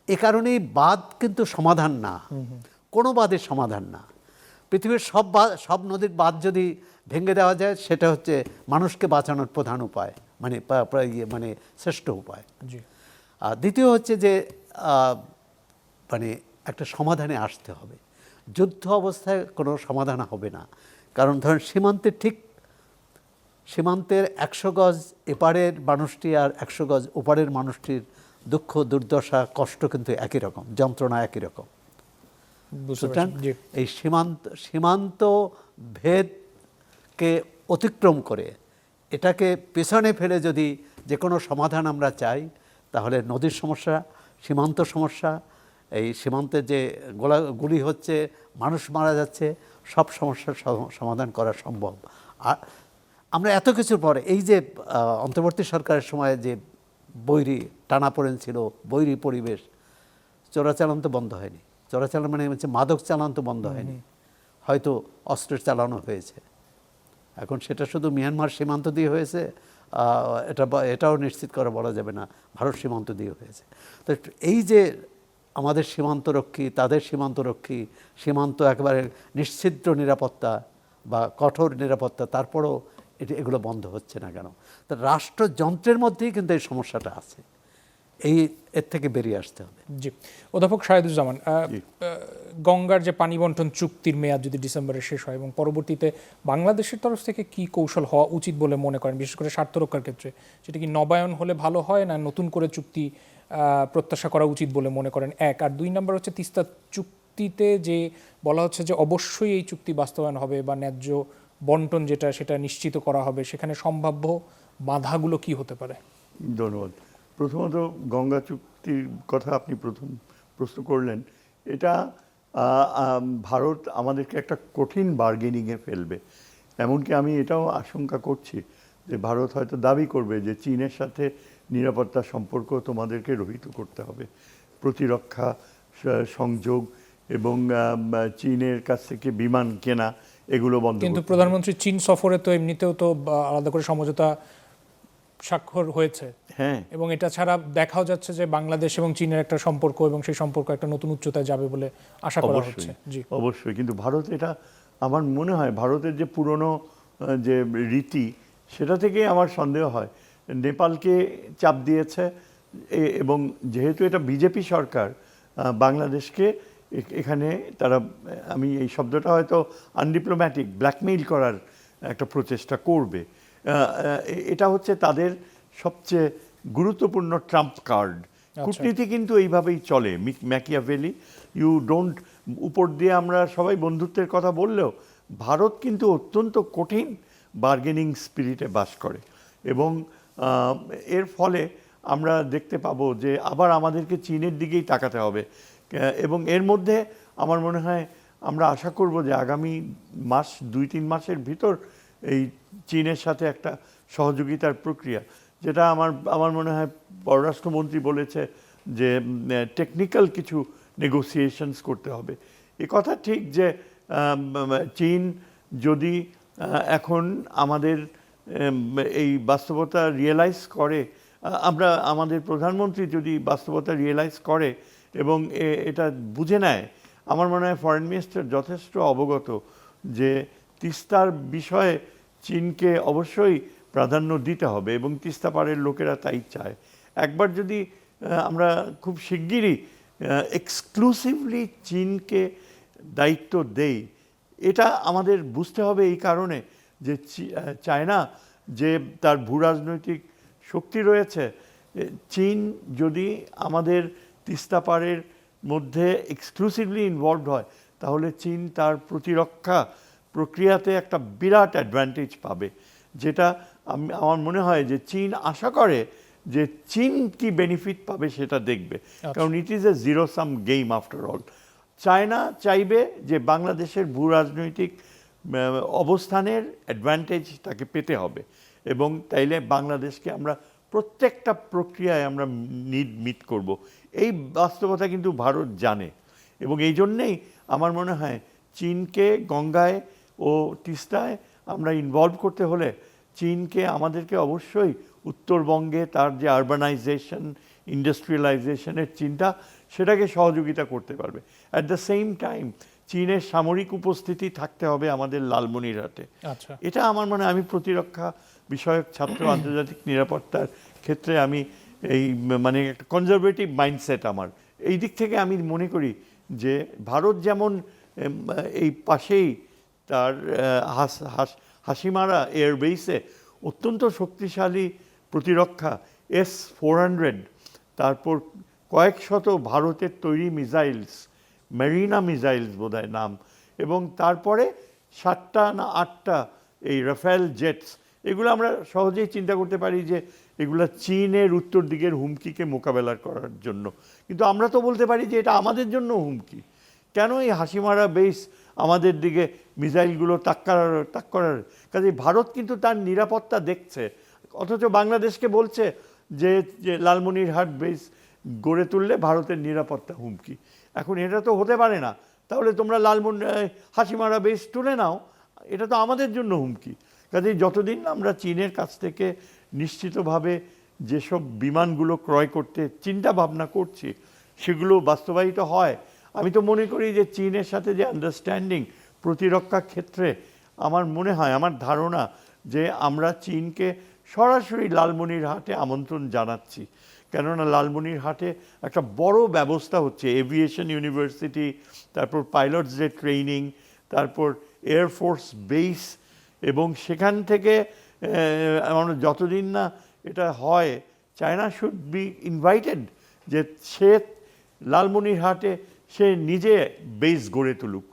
এ কারণেই বাঁধ কিন্তু সমাধান না, কোনো বাঁধের সমাধান না। পৃথিবীর সব নদীর বাঁধ যদি ভেঙে দেওয়া যায়, সেটা হচ্ছে মানুষকে বাঁচানোর প্রধান উপায়, মানে শ্রেষ্ঠ উপায়। জি। দ্বিতীয় হচ্ছে যে মানে একটা সমাধানে আসতে হবে। যুদ্ধ অবস্থায় কোনো সমাধান হবে না। কারণ ধরেন সীমান্তের 100 গজ এপারের মানুষটি আর 100 গজ ওপারের মানুষটির দুঃখ, দুর্দশা, কষ্ট কিন্তু একই রকম, যন্ত্রণা একই রকম। সুতরাং এই সীমান্ত ভেদকে অতিক্রম করে এটাকে পেছনে ফেলে যদি যে কোনো সমাধান আমরা চাই, তাহলে নদীর সমস্যা, সীমান্ত সমস্যা, এই সীমান্তে যে গুলি হচ্ছে, মানুষ মারা যাচ্ছে, সব সমস্যার সমাধান করা সম্ভব। আর আমরা এত কিছুর পরে এই যে অন্তর্বর্তী সরকারের সময় যে বৈরী টানাপোড়েন ছিল, বৈরী পরিবেশ, চোরাচালান তো বন্ধ হয়নি। চোরাচালান মানে হচ্ছে মাদক চালান তো বন্ধ হয়নি, হয়তো অস্ত্রের চালানো হয়েছে। এখন সেটা শুধু মিয়ানমার সীমান্ত দিয়ে হয়েছে, এটাও নিশ্চিত করে বলা যাবে না ভারত সীমান্ত দিয়ে হয়েছে। তো এই যে আমাদের সীমান্তরক্ষী, তাদের সীমান্তরক্ষী, সীমান্ত একেবারে নিশ্ছিদ্র নিরাপত্তা বা কঠোর নিরাপত্তা, তারপরও এগুলো বন্ধ হচ্ছে না কেন? তা রাষ্ট্রযন্ত্রের মধ্যেই কিন্তু এই সমস্যাটা আছে, এর থেকে বেরিয়ে আসতে হবে। জি। অধ্যাপক শাহেদুজ্জামান, গঙ্গার যে পানি বন্টন চুক্তির মেয়াদ যদি ডিসেম্বরে শেষ হয় এবং পরবর্তীতে বাংলাদেশের তরফ থেকে কি কৌশল হওয়া উচিত বলে মনে করেন, বিশেষ করে স্বার্থ রক্ষার ক্ষেত্রে? সেটা কি নবায়ন হলে ভালো হয়, না নতুন করে চুক্তি প্রত্যাশা করা উচিত বলে মনে করেন? এক। আর 2 নম্বর হচ্ছে তিস্তা চুক্তিতে যে বলা হচ্ছে যে অবশ্যই এই চুক্তি বাস্তবায়ন হবে বা ন্যায্য বন্টন সেটা নিশ্চিত করা হবে, সেখানে সম্ভাব্য বাধাগুলো কি হতে পারে? ধন্যবাদ। প্রথমত গঙ্গা চুক্তির কথা আপনি প্রথম প্রশ্ন করলেন, এটা ভারত আমাদেরকে একটা কঠিন বার্গেনিংয়ে ফেলবে। এমনকি আমি এটাও আশঙ্কা করছি যে ভারত হয়তো দাবি করবে যে চীনের সাথে নিরাপত্তা সম্পর্ক তোমাদেরকে রহিত করতে হবে, প্রতিরক্ষা সংযোগ এবং চীনের কাছ থেকে বিমান কেনা এগুলো বন্ধ। কিন্তু প্রধানমন্ত্রী চীন সফরে তো এমনিতেও তো আলাদা করে সমঝোতা স্বাক্ষর হয়েছে। হ্যাঁ, এবং এটা ছাড়া দেখাও যাচ্ছে যে বাংলাদেশ এবং চীনের একটা সম্পর্ক, এবং সেই সম্পর্ক একটা নতুন উচ্চতায় যাবে বলে আশা করা হচ্ছে। জি, অবশ্যই। কিন্তু ভারত, এটা আমার মনে হয় ভারতের যে পুরনো যে রীতি, সেটা থেকেই আমার সন্দেহ হয়। নেপালকে চাপ দিয়েছে, এবং যেহেতু এটা বিজেপি সরকার, বাংলাদেশকে এখানে তারা, আমি এই শব্দটা হয়তো আনডিপ্লোম্যাটিক, ব্ল্যাকমেইল করার একটা প্রচেষ্টা করবে। এটা হচ্ছে তাদের সবচেয়ে গুরুত্বপূর্ণ ট্রাম্প কার্ড। কূটনীতি কিন্তু এইভাবেই চলে, ম্যাকিয়াভেলি। ইউ ডোন্ট, উপর দিয়ে আমরা সবাই বন্ধুত্বের কথা বললেও ভারত কিন্তু অত্যন্ত কঠিন বার্গেনিং স্পিরিটে বাস করে, এবং এর ফলে আমরা দেখতে পাবো যে আবার আমাদেরকে চীনের দিকেই তাকাতে হবে। এবং এর মধ্যে আমার মনে হয় আমরা আশা করব যে আগামী মাস 2-3 মাসের ভিতর এই চীনের সাথে একটা সহযোগিতার প্রক্রিয়া, যেটা আমার মনে হয় পররাষ্ট্রমন্ত্রী বলেছে যে টেকনিক্যাল কিছু নেগোসিয়েশনস করতে হবে। এ কথা ঠিক যে চীন যদি এখন আমাদের এই বাস্তবতা রিয়েলাইজ করে, আমাদের প্রধানমন্ত্রী যদি বাস্তবতা রিয়েলাইজ করে এবং এটা বুঝে নেয়, আমার মনে হয় ফরেন মিনিস্টার যথেষ্ট অবগত যে তিস্তার বিষয়ে চীনকে অবশ্যই প্রাধান্য দিতে হবে, এবং তিস্তা পাড়ের লোকেরা তাই চায়। একবার যদি আমরা খুব শিগগিরই এক্সক্লুসিভলি চীনকে দায়িত্ব দেই, এটা আমাদের বুঝতে হবে এই কারণে যে চায়না যে তার ভূরাজনৈতিক শক্তি রয়েছে, চীন যদি আমাদের তিস্তা পাড়ের মধ্যে এক্সক্লুসিভলি ইনভলভড হয় তাহলে চীন তার প্রতিরক্ষা প্রক্রিয়াতে একটা বিরাট অ্যাডভান্টেজ পাবে, যেটা আমার মনে হয় যে চীন আশা করে যে চীন কি বেনিফিট পাবে সেটা দেখবে, কারণ it is a zero sum game after all. China চাইবে যে বাংলাদেশের ভূ রাজনৈতিক অবস্থানের অ্যাডভান্টেজ তাকে পেতে হবে, এবং তাইলে বাংলাদেশকে আমরা প্রত্যেকটা প্রক্রিয়ায় আমরা মিট করব, এই বাস্তবতা কিন্তু ভারত জানে। এবং এই জন্যেই আমার মনে হয় চীনকে গঙ্গায় ও তিস্তায় আমরা ইনভলভ করতে হলে চীনকে আমাদেরকে অবশ্যই উত্তরবঙ্গে তার যে আরবানাইজেশন ইন্ডাস্ট্রিয়ালাইজেশনের চিন্তা সেটাকে সহযোগিতা করতে পারবে। অ্যাট দ্য সেম টাইম চীনের সামরিক উপস্থিতি থাকতে হবে আমাদের লালমনিরহাটে। আচ্ছা, এটা আমার মনে আমি প্রতিরক্ষা বিষয়ক ছাত্র আন্তর্জাতিক নিরাপত্তার ক্ষেত্রে আমি এই মানে একটা কনজারভেটিভ মাইন্ডসেট আমার, এই দিক থেকে আমি মনে করি যে ভারত যেমন এই পাশেই তার হাসিমারা এয়ারবেসে অত্যন্ত শক্তিশালী প্রতিরক্ষা S-400, তারপর কয়েক শত ভারতের তৈরি মিসাইলস, মেরিনা মিসাইলস বোধহয় নাম, এবং তারপরে 7টা না 8টা এই রাফেল জেটস, এগুলো আমরা সহজেই চিন্তা করতে পারি যে এগুলো চীনের উত্তর দিকের হুমকিকে মোকাবেলা করার জন্য। কিন্তু আমরা তো বলতে পারি যে এটা আমাদের জন্য হুমকি, কেন এই হাসিমারা বেস আমাদের দিকে মিসাইলগুলো তাক করার কাজে ভারত কিন্তু তার নিরাপত্তা দেখছে, অথচ বাংলাদেশকে বলছে যে লালমনিরহাট বেস গড়ে তুললে ভারতের নিরাপত্তা হুমকি। এখন এটা তো হতে পারে না, তাহলে তোমরা হাসিমারা বেস তুলে নাও, এটা তো আমাদের জন্য হুমকি। কাজেই যতদিন আমরা চীনের কাছ থেকে নিশ্চিতভাবে যেসব বিমানগুলো ক্রয় করতে চিন্তা ভাবনা করছি সেগুলো বাস্তবায়িত হয়, আমি তো মনে করি যে চীনের সাথে যে আন্ডারস্ট্যান্ডিং প্রতিরক্ষা ক্ষেত্রে আমার মনে হয়, আমার ধারণা যে আমরা চীনকে সরাসরি লালমনিরহাটে আমন্ত্রণ জানাচ্ছি, কেননা লালমনিরহাটে একটা বড় ব্যবস্থা হচ্ছে, এভিয়েশন ইউনিভার্সিটি, তারপর পাইলটসদের ট্রেনিং, তারপর এয়ারফোর্স বেস, এবং সেখান থেকে যতদিন না এটা হয় চায়না শুড বি ইনভাইটেড যে সে লালমনিরহাটে সে নিজে বেস গড়ে তুলুক,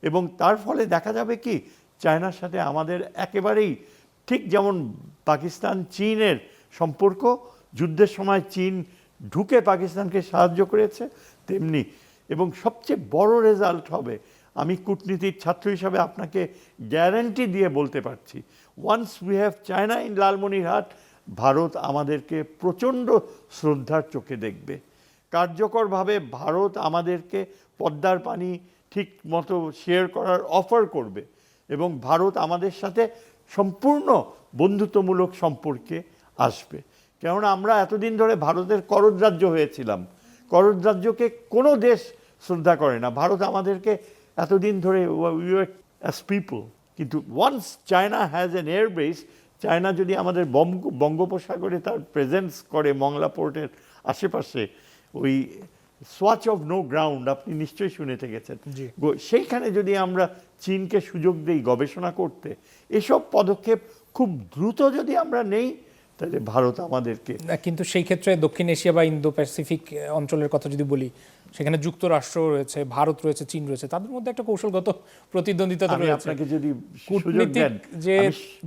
এবং তার ফলে দেখা যাবে কি চায়নার সাথে আমাদের একেবারেই ঠিক যেমন পাকিস্তান চীনের সম্পর্ক, যুদ্ধের সময় চীন ঢুকে পাকিস্তানকে সাহায্য করেছে তেমনি, এবং সবচেয়ে বড় রেজাল্ট হবে, আমি কূটনীতির ছাত্র হিসাবে আপনাকে গ্যারান্টি দিয়ে বলতে পারছি, once we have China in Lalmonirhat, Bharat আমাদেরকে প্রচণ্ড শ্রদ্ধার চোখে দেখবে। কার্যকরভাবে ভারত আমাদেরকে পদ্মার পানি ঠিক মতো শেয়ার করার অফার করবে, এবং ভারত আমাদের সাথে সম্পূর্ণ বন্ধুত্বমূলক সম্পর্কে আসবে, কেননা আমরা এতদিন ধরে ভারতের করদরাজ্য হয়েছিলাম, করদরাজ্যকে কোনো দেশ শ্রদ্ধা করে না, ভারত আমাদেরকে এতদিন ধরে উই ওয়ার অ্যাজ পিপল। কিন্তু once China has an air base, China যদি আমাদের বঙ্গোপসাগরে তার প্রেজেন্স করে মংলা পোর্টের আশেপাশে, ওই সোয়াচ অফ নো গ্রাউন্ড আপনি নিশ্চয়ই শুনে থেকেছেন, সেইখানে যদি আমরা চীনকে সুযোগ দিই গবেষণা করতে, এসব পদক্ষেপ খুব দ্রুত যদি আমরা নেই তাহলে ভারত আমাদেরকে, কিন্তু সেই ক্ষেত্রে দক্ষিণ এশিয়া বা ইন্দো প্যাসিফিক অঞ্চলের কথা যদি বলি, সেখানে যুক্তরাষ্ট্র রয়েছে, ভারত রয়েছে, চীন রয়েছে, তাদের মধ্যে একটা কৌশলগত প্রতিদ্বন্দ্বিতা রয়েছে। আপনাকে যদি কূটনীতিক যে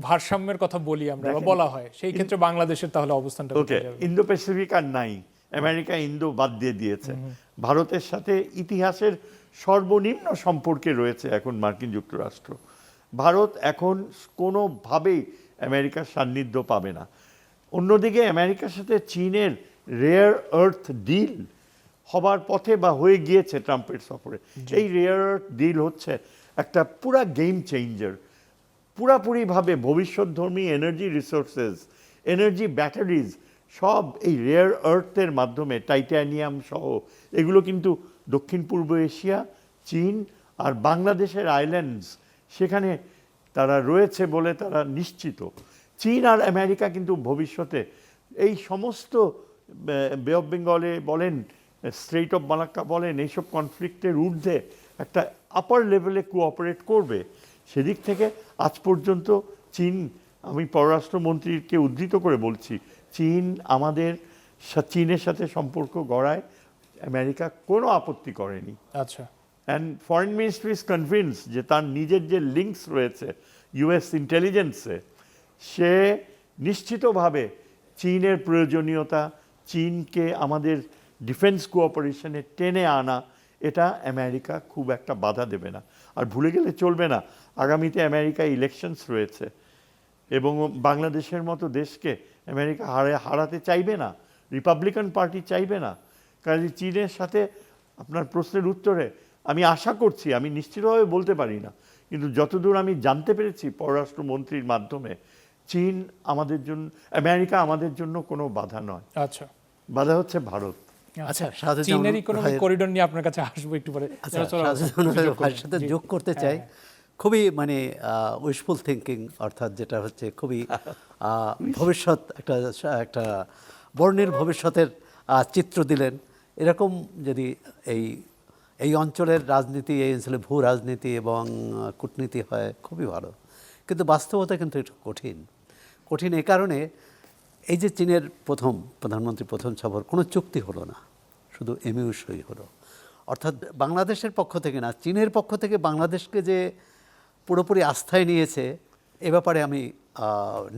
ভারসাম্যের কথা বলি আমরা, বলা হয়, সেই ক্ষেত্রে বাংলাদেশের তাহলে অবস্থানটা কোথায় যাবে? ইন্দো প্যাসিফিক আর নাই, আমেরিকা ইন্দো বাদ দিয়ে দিয়েছে, ভারতের সাথে ইতিহাসের সর্বনিম্ন সম্পর্কে রয়েছে এখন মার্কিন যুক্তরাষ্ট্র। ভারত এখন কোনোভাবেই আমেরিকার সান্নিধ্য পাবে না। অন্যদিকে আমেরিকার সাথে চীনের রেয়ার আর্থ ডিল হবার পথে বা হয়ে গিয়েছে ট্রাম্পের সফরে। এই রেয়ার আর্থ ডিল হচ্ছে একটা পুরা গেম চেঞ্জার, পুরাপুরিভাবে ভবিষ্যৎধর্মী এনার্জি রিসোর্সেস, এনার্জি ব্যাটারিজ সব এই রেয়ার আর্থের মাধ্যমে, টাইটানিয়াম সহ, এগুলো কিন্তু দক্ষিণ পূর্ব এশিয়া, চীন আর বাংলাদেশের আইল্যান্ডস সেখানে তারা রয়েছে বলে তারা নিশ্চিত। চীন আর আমেরিকা কিন্তু ভবিষ্যতে এই সমস্ত বে অফ বেঙ্গলে বলেন, স্ট্রেইট অফ মালাক্কা বলেন, এইসব কনফ্লিক্টের ঊর্ধ্বে একটা আপার লেভেলে কোঅপারেট করবে। সেদিক থেকে আজ পর্যন্ত চীন, আমি পররাষ্ট্রমন্ত্রীকে উদ্ধৃত করে বলছি, চীনের সাথে সম্পর্ক গড়ায় আমেরিকা কোনো আপত্তি করেনি। আচ্ছা, and foreign ministry is convince যে তার নিজের যে লিঙ্কস রয়েছে ইউএস ইন্টেলিজেন্সে, সে নিশ্চিতভাবে চীনের প্রয়োজনীয়তা, চীনকে আমাদের ডিফেন্স কোঅপারেশনে টেনে আনা, এটা আমেরিকা খুব একটা বাধা দেবে না। আর ভুলে গেলে চলবে না, আগামীতে আমেরিকা ইলেকশনস রয়েছে এবং বাংলাদেশের মতো দেশকে আমেরিকা হারাতে চাইবে না, রিপাবলিকান পার্টি চাইবে না। কাজে চীনের সাথে, আপনার প্রশ্নের উত্তরে আমি আশা করছি, আমি নিশ্চিতভাবে বলতে পারি না, কিন্তু যতদূর আমি জানতে পেরেছি পররাষ্ট্রমন্ত্রীর মাধ্যমে, চীন আমাদের জন্য, আমেরিকা আমাদের জন্য কোনো বাধা নয়। আচ্ছা, বাধা হচ্ছে ভারত। আচ্ছা, শাহজাহান চীনের ইকোনমিক করিডোর নিয়ে আপনার কাছে আসবো একটু পরে। আচ্ছা, শাহজাহান ভাইয়ের সাথে যোগ করতে চাই, খুবই মানে উইশফুল থিঙ্কিং, অর্থাৎ যেটা হচ্ছে খুবই ভবিষ্যৎ একটা বর্ণিল ভবিষ্যতের চিত্র দিলেন। এরকম যদি এই অঞ্চলের রাজনীতি, এই অঞ্চলে ভূ রাজনীতি এবং কূটনীতি হয় খুবই ভালো, কিন্তু বাস্তবতা কিন্তু একটু কঠিন এই কারণে, এই যে চীনের প্রধানমন্ত্রী প্রথম সফর, কোনো চুক্তি হলো না, শুধু এমইউ সই হলো। অর্থাৎ বাংলাদেশের পক্ষ থেকে না, চীনের পক্ষ থেকে বাংলাদেশকে যে পুরোপুরি আস্থায় নিয়েছে, এ ব্যাপারে আমি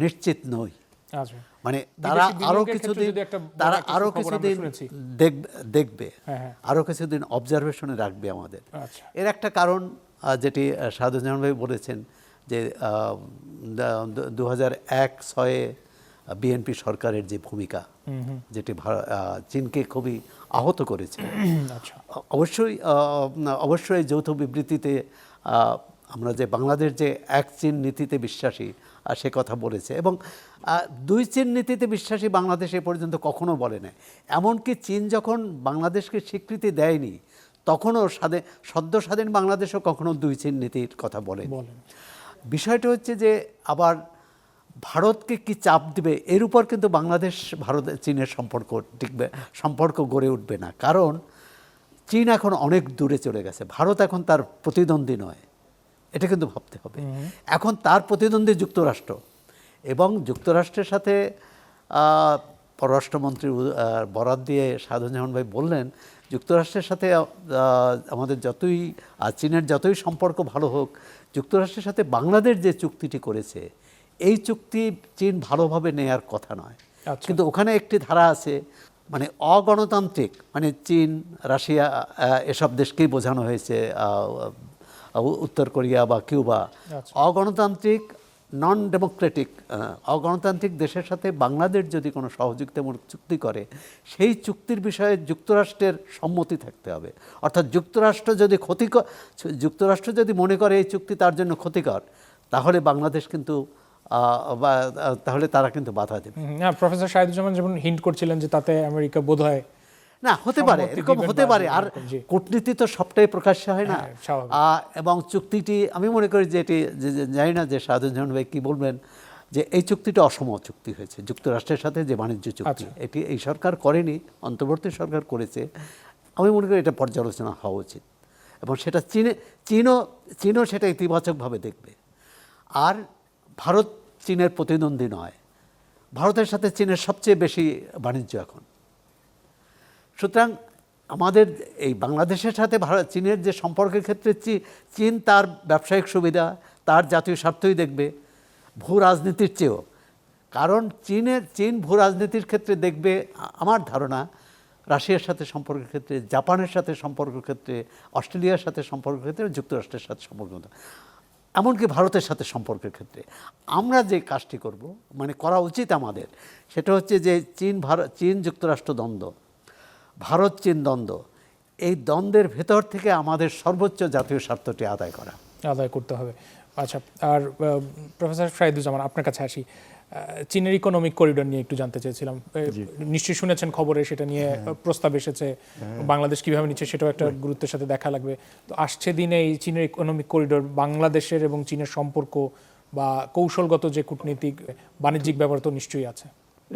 নিশ্চিত নই। আচ্ছা, মানে তারা আরো কিছুদিন দেখবে, আরো কিছুদিন অবজারভেশনে রাখবে আমাদের। আচ্ছা, এর একটা কারণ যেটি শাহজাহান ভাই বলেছেন যে 2001-06 বিএনপি সরকারের যে ভূমিকা, যেটি চীনকে খুবই আহত করেছে। আচ্ছা, অবশ্যই যৌথ বিবৃতিতে আমরা যে বাংলাদেশ যে এক চীন নীতিতে বিশ্বাসী, সে কথা বলেছে, এবং দুই চীন নীতিতে বিশ্বাসী বাংলাদেশ এ পর্যন্ত কখনো বলে না। এমনকি চীন যখন বাংলাদেশকে স্বীকৃতি দেয়নি, তখনও সদ্য স্বাধীন বাংলাদেশও কখনো দুই চীন নীতির কথা বলে। বিষয়টা হচ্ছে যে আবার ভারতকে কি চাপ দিবে, এর উপর কিন্তু বাংলাদেশ চীনের সম্পর্ক গড়ে উঠবে না। কারণ চীন এখন অনেক দূরে চলে গেছে, ভারত এখন তার প্রতিদ্বন্দ্বী নয়, এটা কিন্তু ভাবতে হবে। এখন তার প্রতিদ্বন্দ্বী যুক্তরাষ্ট্র, এবং যুক্তরাষ্ট্রের সাথে পররাষ্ট্রমন্ত্রী বরাত দিয়ে শাহজাহান ভাই বললেন, যুক্তরাষ্ট্রের সাথে আমাদের চীনের যতই সম্পর্ক ভালো হোক, যুক্তরাষ্ট্রের সাথে বাংলাদেশ যে চুক্তিটি করেছে, এই চুক্তি চীন ভালোভাবে নেয়ার কথা নয়। কিন্তু ওখানে একটি ধারা আছে, মানে অগণতান্ত্রিক, মানে চীন, রাশিয়া, এসব দেশকেই বোঝানো হয়েছে, উত্তর কোরিয়া বা কিউবা, অগণতান্ত্রিক, নন ডেমোক্রেটিক, অগণতান্ত্রিক দেশের সাথে বাংলাদেশ যদি কোনো সহযোগিতামূলক চুক্তি করে, সেই চুক্তির বিষয়ে যুক্তরাষ্ট্রের সম্মতি থাকতে হবে। অর্থাৎ যুক্তরাষ্ট্র যদি মনে করে এই চুক্তি তার জন্য ক্ষতিকর, তাহলে বাংলাদেশ কিন্তু তাহলে তারা কিন্তু বাধা দেবে। প্রফেসর শাহিদুজ্জামান যেমন হিন্ট করছিলেন যে তাতে আমেরিকা বোধহয় না, হতে পারে, এরকম হতে পারে। আর কূটনীতি তো সবটাই প্রকাশ্য হয় না, এবং চুক্তিটি আমি মনে করি যে এটি, জানি না যে শাহজাহান ভাই কি বলবেন, যে এই চুক্তিটা অসম চুক্তি হয়েছে যুক্তরাষ্ট্রের সাথে, যে বাণিজ্য চুক্তি, এটি এই সরকার করেনি, অন্তর্বর্তী সরকার করেছে। আমি মনে করি এটা পর্যালোচনা হওয়া উচিত, এবং সেটা চীনও সেটা ইতিবাচকভাবে দেখবে। আর ভারত চীনের প্রতিদ্বন্দ্বী নয়, ভারতের সাথে চীনের সবচেয়ে বেশি বাণিজ্য এখন। সুতরাং আমাদের এই বাংলাদেশের সাথে চীনের যে সম্পর্কের ক্ষেত্রে চীন তার ব্যবসায়িক সুবিধা, তার জাতীয় স্বার্থই দেখবে ভূ রাজনীতির চেয়েও। কারণ চীন ভূ রাজনীতির ক্ষেত্রে দেখবে, আমার ধারণা, রাশিয়ার সাথে সম্পর্কের ক্ষেত্রে, জাপানের সাথে সম্পর্কের ক্ষেত্রে, অস্ট্রেলিয়ার সাথে সম্পর্কের ক্ষেত্রে, যুক্তরাষ্ট্রের সাথে সম্পর্ক, এমনকি ভারতের সাথে সম্পর্কের ক্ষেত্রে আমরা যে কাজটি করব, মানে করা উচিত আমাদের, সেটা হচ্ছে যে চীন যুক্তরাষ্ট্র দ্বন্দ্ব, ভারত চীন দ্বন্দ্ব, এই দ্বন্দ্বের ভেতর থেকে আমাদের সর্বোচ্চ জাতীয় স্বার্থটি আদায় করতে হবে। আচ্ছা, আর প্রফেসর শাহিদুজ্জামান, আপনার কাছে আসি। চীনের ইকোনমিক করিডোর নিয়ে একটু জানতে চেয়েছিলাম। নিশ্চয়ই শুনেছেন খবরে, সেটা নিয়ে প্রস্তাব এসেছে, বাংলাদেশ কিভাবে নিচ্ছে সেটাও একটা গুরুত্বের সাথে দেখা লাগবে। তো আসছে দিনে এই চীনের ইকোনমিক করিডোর বাংলাদেশের এবং চীনের সম্পর্ক বা কৌশলগত যে কূটনীতিক বাণিজ্যিক ব্যাপার তো নিশ্চয়ই আছে।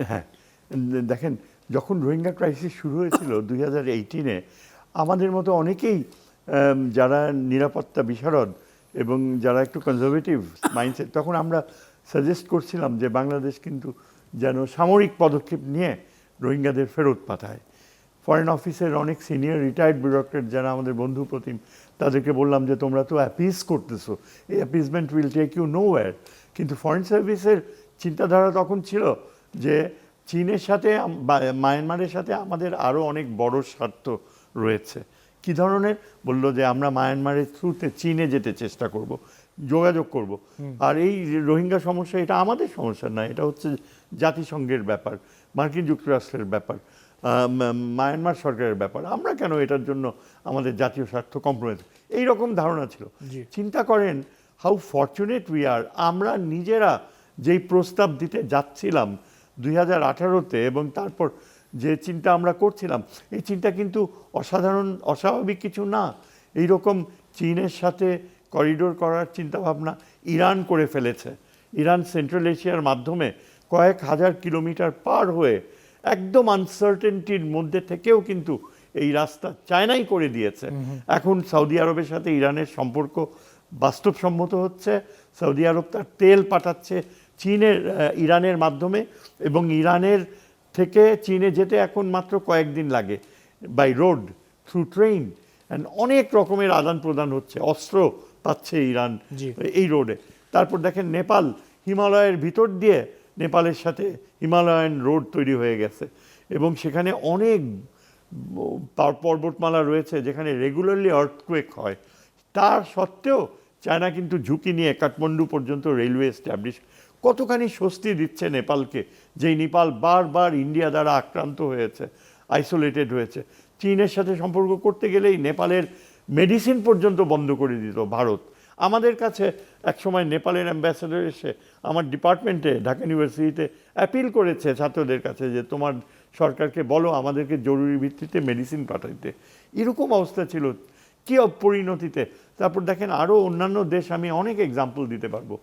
হ্যাঁ, দেখেন, যখন রোহিঙ্গা ক্রাইসিস শুরু হয়েছিল 2018-এ, আমাদের মতো অনেকেই যারা নিরাপত্তা বিশারদ এবং যারা একটু কনজারভেটিভ মাইন্ডসেট, তখন আমরা সাজেস্ট করছিলাম যে বাংলাদেশ কিন্তু যেন সামরিক পদক্ষেপ নিয়ে রোহিঙ্গাদের ফেরত পাঠায়। ফরেন অফিসের অনেক সিনিয়র রিটায়ার্ড ব্যুরোক্রেট যারা আমাদের বন্ধু প্রতিম, তাদেরকে বললাম যে তোমরা তো অ্যাপিজ করতেছো, এই appeasement will take you nowhere. কিন্তু ফরেন সার্ভিসের চিন্তাধারা তখন ছিল যে চীনের সাথে মায়ানমারের সাথে আমাদের আরও অনেক বড় স্বার্থ রয়েছে। কী ধরনের? বললো যে আমরা মায়ানমারের থ্রুতে চীনে যেতে চেষ্টা করব, যোগাযোগ করব। আর এই রোহিঙ্গা সমস্যা এটা আমাদের সমস্যা না, এটা হচ্ছে জাতিসংঘের ব্যাপার, মার্কিন যুক্তরাষ্ট্রের ব্যাপার, মায়ানমার সরকারের ব্যাপার। আমরা কেন এটার জন্য আমাদের জাতীয় স্বার্থ কম্প্রোমাইজ? এইরকম ধারণা ছিল। চিন্তা করেন হাউ ফরচুনেট উই আর, আমরা নিজেরা যেই প্রস্তাব দিতে যাচ্ছিলাম 2018-তে এবং তারপর যে চিন্তা আমরা করছিলাম, এই চিন্তা কিন্তু অস্বাভাবিক কিছু না। এইরকম চীনের সাথে করিডোর করার চিন্তাভাবনা ইরান করে ফেলেছে। ইরান সেন্ট্রাল এশিয়ার মাধ্যমে কয়েক হাজার কিলোমিটার পার হয়ে একদম আনসার্টেনটির মধ্যে থেকেও কিন্তু এই রাস্তা চায়নাই করে দিয়েছে। এখন সৌদি আরবের সাথে ইরানের সম্পর্ক বাস্তবসম্মত হচ্ছে। সৌদি আরব তার তেল পাঠাচ্ছে ইরানের মাধ্যমে, এবং ইরানের থেকে চীনে যেতে এখন মাত্র কয়েকদিন লাগে by road, through train, and অনেক রকমের আদান প্রদান হচ্ছে, অস্ত্র পাচ্ছে ইরান এই রোডে। তারপর দেখেন নেপাল, হিমালয়ের ভিতর দিয়ে নেপালের সাথে হিমালয়ান রোড তৈরি হয়ে গেছে, এবং সেখানে অনেক পর্বতমালা রয়েছে যেখানে রেগুলারলি আর্থকুয়েক হয়। তার সত্ত্বেও চায়না কিন্তু ঝুঁকি নিয়ে কাঠমান্ডু পর্যন্ত রেলওয়ে এস্টাবলিশ, কতখানি স্বস্তি দিচ্ছে নেপালকে, যেই নেপাল বারবার ইন্ডিয়া দ্বারা আক্রান্ত হয়েছে, আইসোলেটেড হয়েছে। চীনের সাথে সম্পর্ক করতে গেলেই নেপালের মেডিসিন পর্যন্ত বন্ধ করে দিত ভারত। আমাদের কাছে একসময় নেপালের অ্যাম্বাসেডর এসে আমার ডিপার্টমেন্টে ঢাকা ইউনিভার্সিটিতে অ্যাপিল করেছে ছাত্রদের কাছে যে তোমার সরকারকে বলো আমাদেরকে জরুরি ভিত্তিতে মেডিসিন পাঠাইতে। এরকম অবস্থা ছিল, কী অপরিণতিতে। তারপর দেখেন আরও অন্যান্য দেশ, আমি অনেক এক্সাম্পল দিতে পারবো।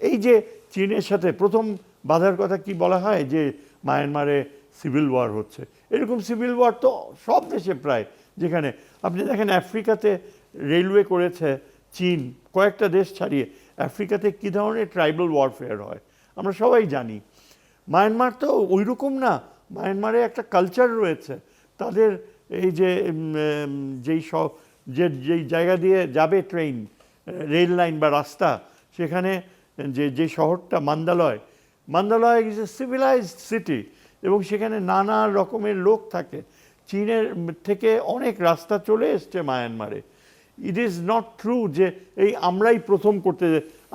এই যে চীনের সাথে প্রথম বাধার কথা কি বলা হয়, যে মায়ানমারে সিভিল ওয়ার হচ্ছে। এরকম সিভিল ওয়ার তো সব দেশে প্রায়, যেখানে আপনি দেখেন আফ্রিকাতে রেলওয়ে করেছে চীন, কয়েকটা দেশ ছাড়িয়ে। আফ্রিকাতে কী ধরনের ট্রাইবাল ওয়ারফেয়ার হয় আমরা সবাই জানি। মায়ানমার তো ওই রকম না, মায়ানমারে একটা কালচার রয়েছে তাদের। এই যে যেই জায়গা দিয়ে যাবে ট্রেন, রেল লাইন বা রাস্তা, সেখানে যে শহরটা Mandalay is a civilised city, এবং সেখানে নানা রকমের লোক থাকে। চীনের থেকে অনেক রাস্তা চলে এসছে মায়ানমারে। ইট ইজ নট ট্রু যে এই আমরাই প্রথম করতে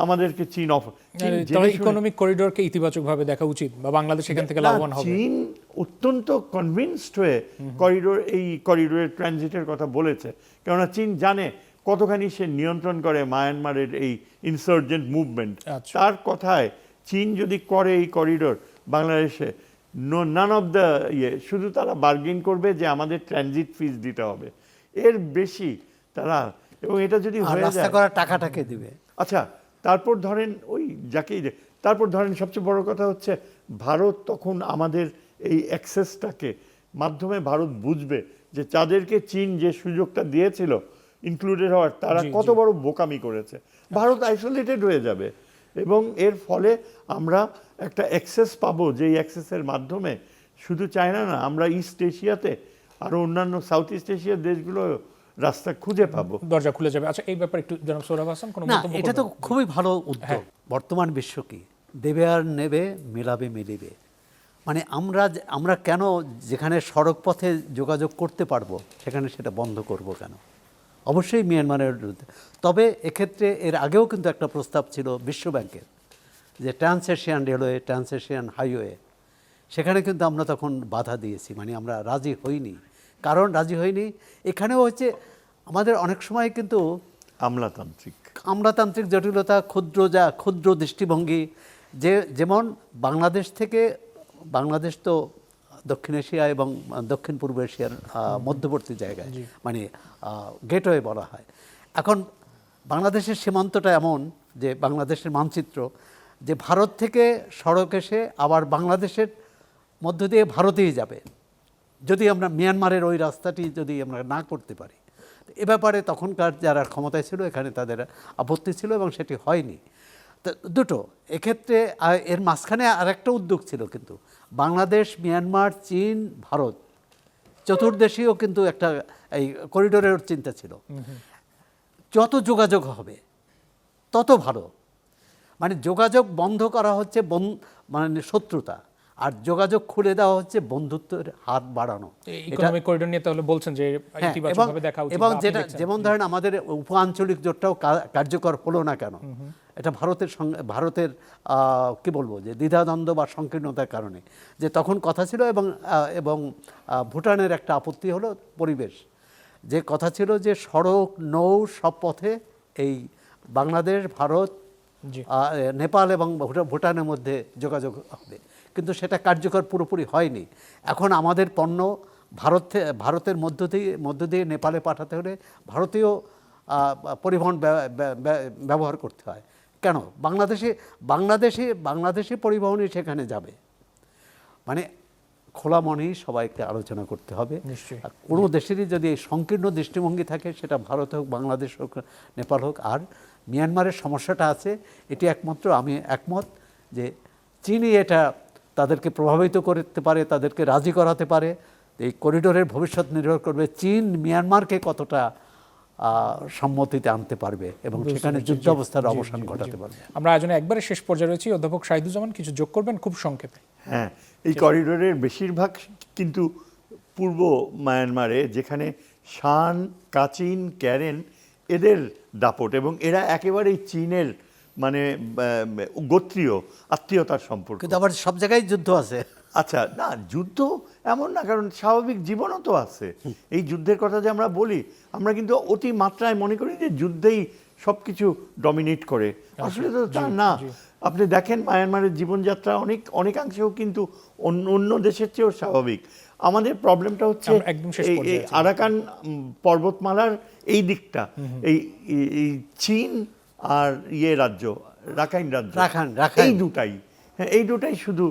আমাদেরকে চীন ইকোনমিক করিডোরকে ইতিবাচকভাবে দেখা উচিত, বা বাংলাদেশ এখান থেকে লাভবান হবে। চীন অত্যন্ত কনভিন্সড হয়ে এই করিডোরের ট্রানজিটের কথা বলেছে, কেননা চীন জানে কতখানি সে নিয়ন্ত্রণ করে মায়ানমারের এই ইনসার্জেন্ট মুভমেন্ট। তার কথায় চীন যদি করে এই করিডোর বাংলাদেশে, নান অফ দ্য শুধু তারা বার্গেন করবে যে আমাদের ট্রানজিট ফিস দিতে হবে, এর বেশি তারা, এবং এটা যদি হয়ে যায় টাকাটাকে দিবে। আচ্ছা, তারপর ধরেন তারপর ধরেন সবচেয়ে বড় কথা হচ্ছে ভারত তখন আমাদের এই অ্যাক্সেসটাকে মাধ্যমে ভারত বুঝবে যে তাদেরকে চীন যে সুযোগটা দিয়েছিল ইনক্লুডেড হওয়ার, তারা কত বড় বোকামি করেছে। ভারত আইসোলেটেড হয়ে যাবে, এবং এর ফলে আমরা একটা অ্যাক্সেস পাবো, যেই অ্যাক্সেসের মাধ্যমে শুধু চায়না না, আমরা ইস্ট এশিয়াতে আরও অন্যান্য সাউথ ইস্ট এশিয়ার দেশগুলো রাস্তা খুঁজে পাবো, দরজা খুলে যাবে। আচ্ছা, এই ব্যাপারে একটু জনাব সোহরাব হাসান কোনো মন্তব্য? এটা তো খুবই ভালো উদ্যোগ। বর্তমান বিশ্ব কি দেবে আর নেবে, মেলাবে মিলিবে, মানে আমরা কেন যেখানে সড়ক পথে যোগাযোগ করতে পারবো সেখানে সেটা বন্ধ করব কেন? অবশ্যই মিয়ানমারের বিরুদ্ধে। তবে এক্ষেত্রে এর আগেও কিন্তু একটা প্রস্তাব ছিল বিশ্ব ব্যাংকের, যে trans Asian railway, trans Asian highway, সেখানে কিন্তু আমরা তখন বাধা দিয়েছি, মানে আমরা রাজি হইনি। কারণ রাজি হয়নি এখানেও হচ্ছে আমাদের অনেক সময় কিন্তু আমলাতান্ত্রিক জটিলতা, ক্ষুদ্র দৃষ্টিভঙ্গি, যেমন বাংলাদেশ তো দক্ষিণ এশিয়া এবং দক্ষিণ পূর্ব এশিয়ার মধ্যবর্তী জায়গায়, মানে গেটওয়ে বলা হয়। এখন বাংলাদেশের সীমান্তটা এমন যে বাংলাদেশের মানচিত্র, যে ভারত থেকে সড়ক এসে আবার বাংলাদেশের মধ্য দিয়ে ভারতেই যাবে, যদি আমরা মিয়ানমারের ওই রাস্তাটি যদি আমরা না করতে পারি। এ ব্যাপারে তখনকার যারা ক্ষমতায় ছিল এখানে তাদের আপত্তি ছিল এবং সেটি হয়নি। তো দুটো এক্ষেত্রে এর মাঝখানে আরেকটা উদ্যোগ ছিল কিন্তু বাংলাদেশ, মিয়ানমার, চীন, ভারত চতুর্দেশীয় কিন্তু একটা এই করিডোরের চিন্তা ছিল। যত যোগাযোগ হবে তত ভালো, মানে যোগাযোগ বন্ধ করা হচ্ছে মানে শত্রুতা, আর যোগাযোগ খুলে দেওয়া হচ্ছে বন্ধুত্বের হাত বাড়ানো। ইকোনমিক করিডোর নিয়ে তাহলে বলছেন যে হ্যাঁ, ইতিবাচকভাবে দেখা উচিত, এবং বা আপনি যেটা দেখছেন? যেমন ধরেন আমাদের উপ-আঞ্চলিক জোটটাও কার্যকর হলো না কেন, এটা ভারতের সঙ্গে ভারতের কি বলবো যে দ্বিধাদ্বন্দ্ব বা সংকীর্ণতার কারণে, যে তখন কথা ছিল এবং ভুটানের একটা আপত্তি হলো পরিবেশ, যে কথা ছিল যে সড়ক নৌ সব পথে এই বাংলাদেশ, ভারত, জি। নেপাল এবং ভুটানের মধ্যে যোগাযোগ হবে, কিন্তু সেটা কার্যকর পুরোপুরি হয়নি। এখন আমাদের পণ্য ভারতের মধ্য দিয়ে নেপালে পাঠাতে হলে ভারতীয় পরিবহন ব্যবহার করতে হয়। কেন? বাংলাদেশি পরিবহনই সেখানে যাবে। মানে খোলা মনেই সবাইকে আলোচনা করতে হবে। নিশ্চয়ই। আর কোনো দেশেরই যদি এই সংকীর্ণ দৃষ্টিভঙ্গি থাকে, সেটা ভারত হোক, বাংলাদেশ হোক, নেপাল হোক, আর মিয়ানমারের সমস্যাটা আছে, এটি আমি একমত যে চীনই এটা তাদেরকে প্রভাবিত করতে পারে, তাদেরকে রাজি করাতে পারে। এই করিডোরের ভবিষ্যৎ নির্ভর করবে চীন মিয়ানমারকে কতটা সম্মতিতে আনতে পারবে এবং সেখানে যুদ্ধাবস্থার অবসান ঘটাতে পারবে। আমরা আয়োজনে একবারে শেষ পর্যায়ে রয়েছি। অধ্যাপক শাহিদুজ্জামান কিছু যোগ করবেন খুব সংক্ষেপে? হ্যাঁ, এই করিডোরের বেশিরভাগ কিন্তু পূর্ব মায়ানমারে, যেখানে শান, কাচিন, ক্যারেন এদের দাপট, এবং এরা একেবারেই চীনের মানে গোত্রীয় আত্মীয়তার সম্পর্ক। কিন্তু আবার সব জায়গায় যুদ্ধ আছে। আচ্ছা, না যুদ্ধ এমন না, কারণ স্বাভাবিক জীবনও তো আছে। এই যুদ্ধের কথা যে আমরা বলি, আমরা কিন্তু অতি মাত্রায় মনে করি যে যুদ্ধেই সব কিছু ডমিনেট করে, আসলে তো তা না। আপনি দেখেন মায়ানমারের জীবনযাত্রা অনেকাংশেও কিন্তু অন্য দেশের চেয়েও স্বাভাবিক। আমাদের প্রবলেমটা হচ্ছে এই আরাকান পর্বতমালার এই দিকটা, এই চীন আর রাজ্য রাখাইন রাজ্য, এই দুটাই, হ্যাঁ এই দুটাই শুধু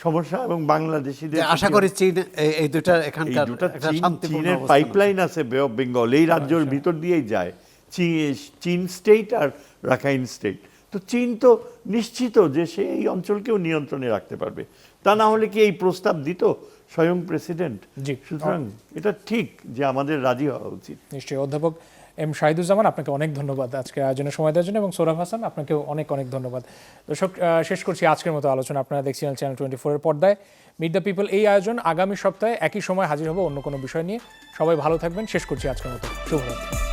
সমস্যা। এবং বাংলাদেশিদের আশা করি চীন এই দুটা এখানকার চীনের পাইপলাইন আছে বে অফ বেঙ্গল, এই রাজ্যের ভিতর দিয়েই যায় চীন স্টেট আর রাখাইন স্টেট। তো চীন তো নিশ্চিত যে সে এই অঞ্চলকেও নিয়ন্ত্রণে রাখতে পারবে, তা না হলে কি এই প্রস্তাব দিত স্বয়ং প্রেসিডেন্ট? সুতরাং এটা ঠিক যে আমাদের রাজি হওয়া উচিত। নিশ্চয়ই। অধ্যাপক এম শাহিদুজ্জামান, আপনাকে অনেক ধন্যবাদ আজকে আয়োজনে সময় দেওয়ার জন্য, এবং সোহরাব হাসান, আপনাকেও অনেক ধন্যবাদ। দর্শক, শেষ করছি আজকের মতো আলোচনা। আপনারা দেখছিলেন চ্যানেল 24 এর পর্দায় মিট দ্য পিপল। এই আয়োজন আগামী সপ্তাহে একই সময় হাজির হবো অন্য কোনো বিষয় নিয়ে। সবাই ভালো থাকবেন। শেষ করছি আজকের মতো। শুভরাত্রি।